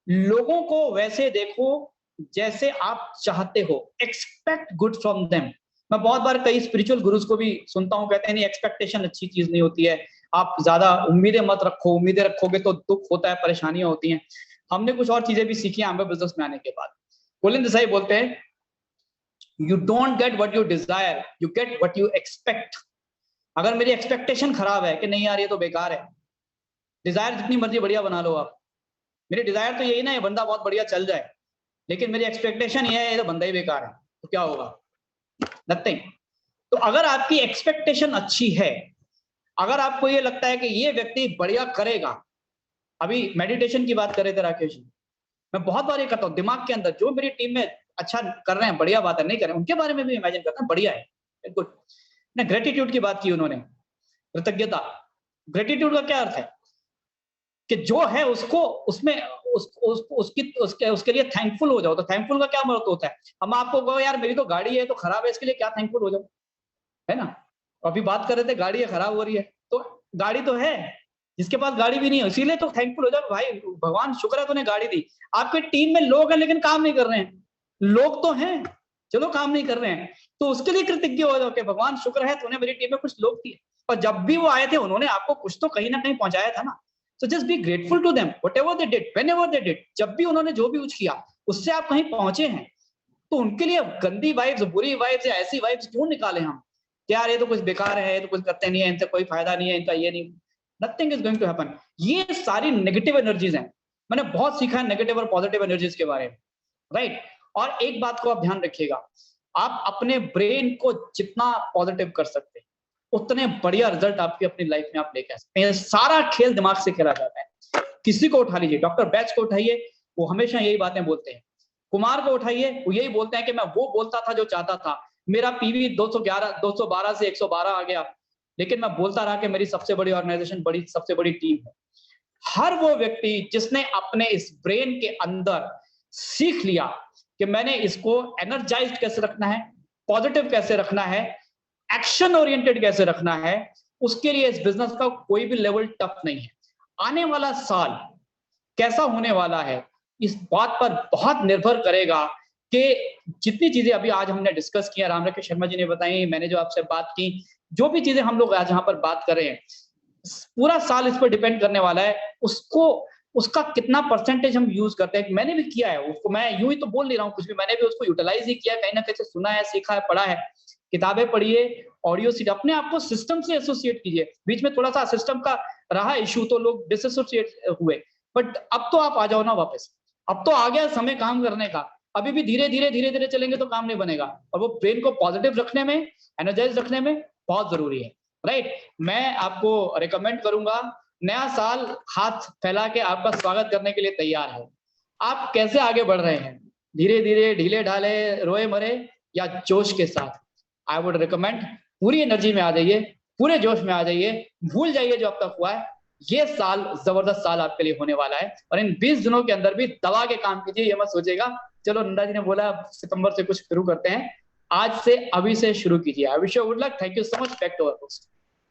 लोगों को वैसे देखो जैसे आप चाहते हो, एक्सपेक्ट गुड फ्रॉम देम। मैं बहुत बार कई स्पिरिचुअल गुरुज को भी सुनता हूँ, कहते हैं नहीं एक्सपेक्टेशन अच्छी चीज नहीं होती है, आप ज्यादा उम्मीदें मत रखो, उम्मीदें रखोगे तो दुख होता है, परेशानियां होती हैं। हमने कुछ और चीजें भी सीखी आंबे बिजनेस में आने के बाद। कुलिन देसाई बोलते हैं you don't get what you desire, you get what you expect. अगर मेरी एक्सपेक्टेशन खराब है कि नहीं यार ये तो बेकार है, डिजायर जितनी मर्जी बढ़िया बना लो आप, मेरी डिजायर तो यही ना ये बंदा बहुत बढ़िया चल जाए, लेकिन मेरी एक्सपेक्टेशन ये है ये तो बंदा ही बेकार है, तो क्या होगा? नथिंग। तो अगर आपकी एक्सपेक्टेशन अच्छी है, अगर आपको ये लगता है कि ये व्यक्ति बढ़िया करेगा, अभी मेडिटेशन की बात कर रहे थे राकेश जी, मैं बहुत बार ये करता हूँ दिमाग के अंदर, जो मेरी टीम में अच्छा कर रहे हैं, बढ़िया बात है, नहीं कर रहे हैं, उनके बारे में भी इमेजिन करता हूँ बढ़िया है, गुड। ना ग्रेटिट्यूड की बात की उन्होंने, कृतज्ञता। ग्रेटिट्यूड का क्या अर्थ है कि जो है उसको उसमें उसके लिए थैंकफुल हो जाओ। तो थैंकफुल का क्या मतलब होता है? हम आपको कहो यार मेरी तो गाड़ी है तो खराब है, इसके लिए क्या थैंकफुल हो जाओ, है ना? अभी बात कर रहे थे गाड़ी है खराब हो रही है, तो गाड़ी तो है, जिसके पास गाड़ी भी नहीं है इसीलिए तो थैंकफुल हो जाओ, भाई भगवान शुक्र है तूने गाड़ी दी। आपके टीम में लोग हैं लेकिन काम नहीं कर रहे हैं, लोग तो हैं चलो काम नहीं कर रहे हैं, तो उसके लिए कृतज्ञ हो जाओ कि भगवान शुक्र है तूने मेरी टीम में कुछ लोग दिए, और जब भी वो आए थे उन्होंने आपको कुछ तो कहीं ना कहीं पहुंचाया था ना। So just be grateful to them, whatever they did, whenever they did, जब भी उन्होंने जो भी कुछ किया उससे आप कहीं पहुंचे हैं, तो उनके लिए गंदी वाइब्स, बुरी वाइब्स या ऐसी वाइब्स क्यों निकालें हम? यार ये तो कुछ बेकार है, ये तो कुछ करते नहीं है, इनसे कोई फायदा नहीं है, इनका ये नहीं, nothing is going to happen. ये सारी नेगेटिव एनर्जीज हैं। मैंने बहुत सीखा है नेगेटिव और पॉजिटिव एनर्जीज के बारे में, राइट? और एक बात को आप ध्यान रखिएगा, आप अपने ब्रेन को जितना पॉजिटिव कर सकते हैं उतने बढ़िया रिजल्ट आपकी अपनी लाइफ में आप लेके आ सकते हैं। सारा खेल दिमाग से खेला जाता है। किसी को उठा लीजिए, डॉक्टर बैच को उठाइए, वो हमेशा यही बातें बोलते हैं। कुमार को उठाइए, वो यही बोलते हैं कि मैं वो बोलता था जो चाहता था, मेरा पीवी 212 से 112 आ गया, लेकिन मैं बोलता रहा कि मेरी सबसे बड़ी ऑर्गेनाइजेशन, बड़ी सबसे बड़ी टीम है। हर वो व्यक्ति जिसने अपने इस ब्रेन के अंदर सीख लिया कि मैंने इसको एनर्जाइज्ड कैसे रखना है, पॉजिटिव कैसे रखना है, एक्शन ओरिएंटेड कैसे रखना है, उसके लिए इस बिजनेस का कोई भी लेवल टफ नहीं है। आने वाला साल कैसा होने वाला है इस बात पर बहुत निर्भर करेगा कि जितनी चीजें अभी आज हमने डिस्कस किया, रामकृष्ण शर्मा जी ने बताई, मैंने जो आपसे बात की, जो भी चीजें हम लोग आज यहाँ पर बात कर रहे हैं, पूरा साल इस पर डिपेंड करने वाला है। उसको उसका कितना परसेंटेज हम यूज करते हैं, मैंने भी किया है उसको, मैं यूं ही तो बोल नहीं रहा हूँ कुछ भी, मैंने भी उसको यूटिलाइज ही किया, कहीं ना कहीं से सुना है, सीखा है, पढ़ा है, किताबें पढ़िए, ऑडियो सीट, अपने आप को सिस्टम से एसोसिएट कीजिए। बीच में थोड़ा सा सिस्टम का रहा इशू तो लोग डिसएसोसिएट हुए, बट अब तो आप आ जाओ ना वापस, अब तो आ गया समय काम करने का। अभी भी धीरे धीरे चलेंगे तो काम नहीं बनेगा, और वो ब्रेन को पॉजिटिव रखने में, एनर्जाइज रखने में बहुत जरूरी है, राइट? मैं आपको रिकमेंड करूंगा, नया साल हाथ फैला के आपका स्वागत करने के लिए तैयार है। आप कैसे आगे बढ़ रहे हैं, धीरे धीरे, ढीले ढाले, रोए मरे, या जोश के साथ? आई वुड रिकमेंड पूरी एनर्जी में आ जाइए, पूरे जोश में आ जाइए, भूल जाइए जो अब तक हुआ है। ये साल जबरदस्त साल आपके लिए होने वाला है, और इन 20 दिनों के अंदर भी दबा के काम कीजिए, ये मत सोचेगा चलो नंदा जी ने बोला सितंबर से कुछ शुरू करते हैं, आज से अभी से शुरू कीजिए। I wish you good luck, thank you so much, back to our host.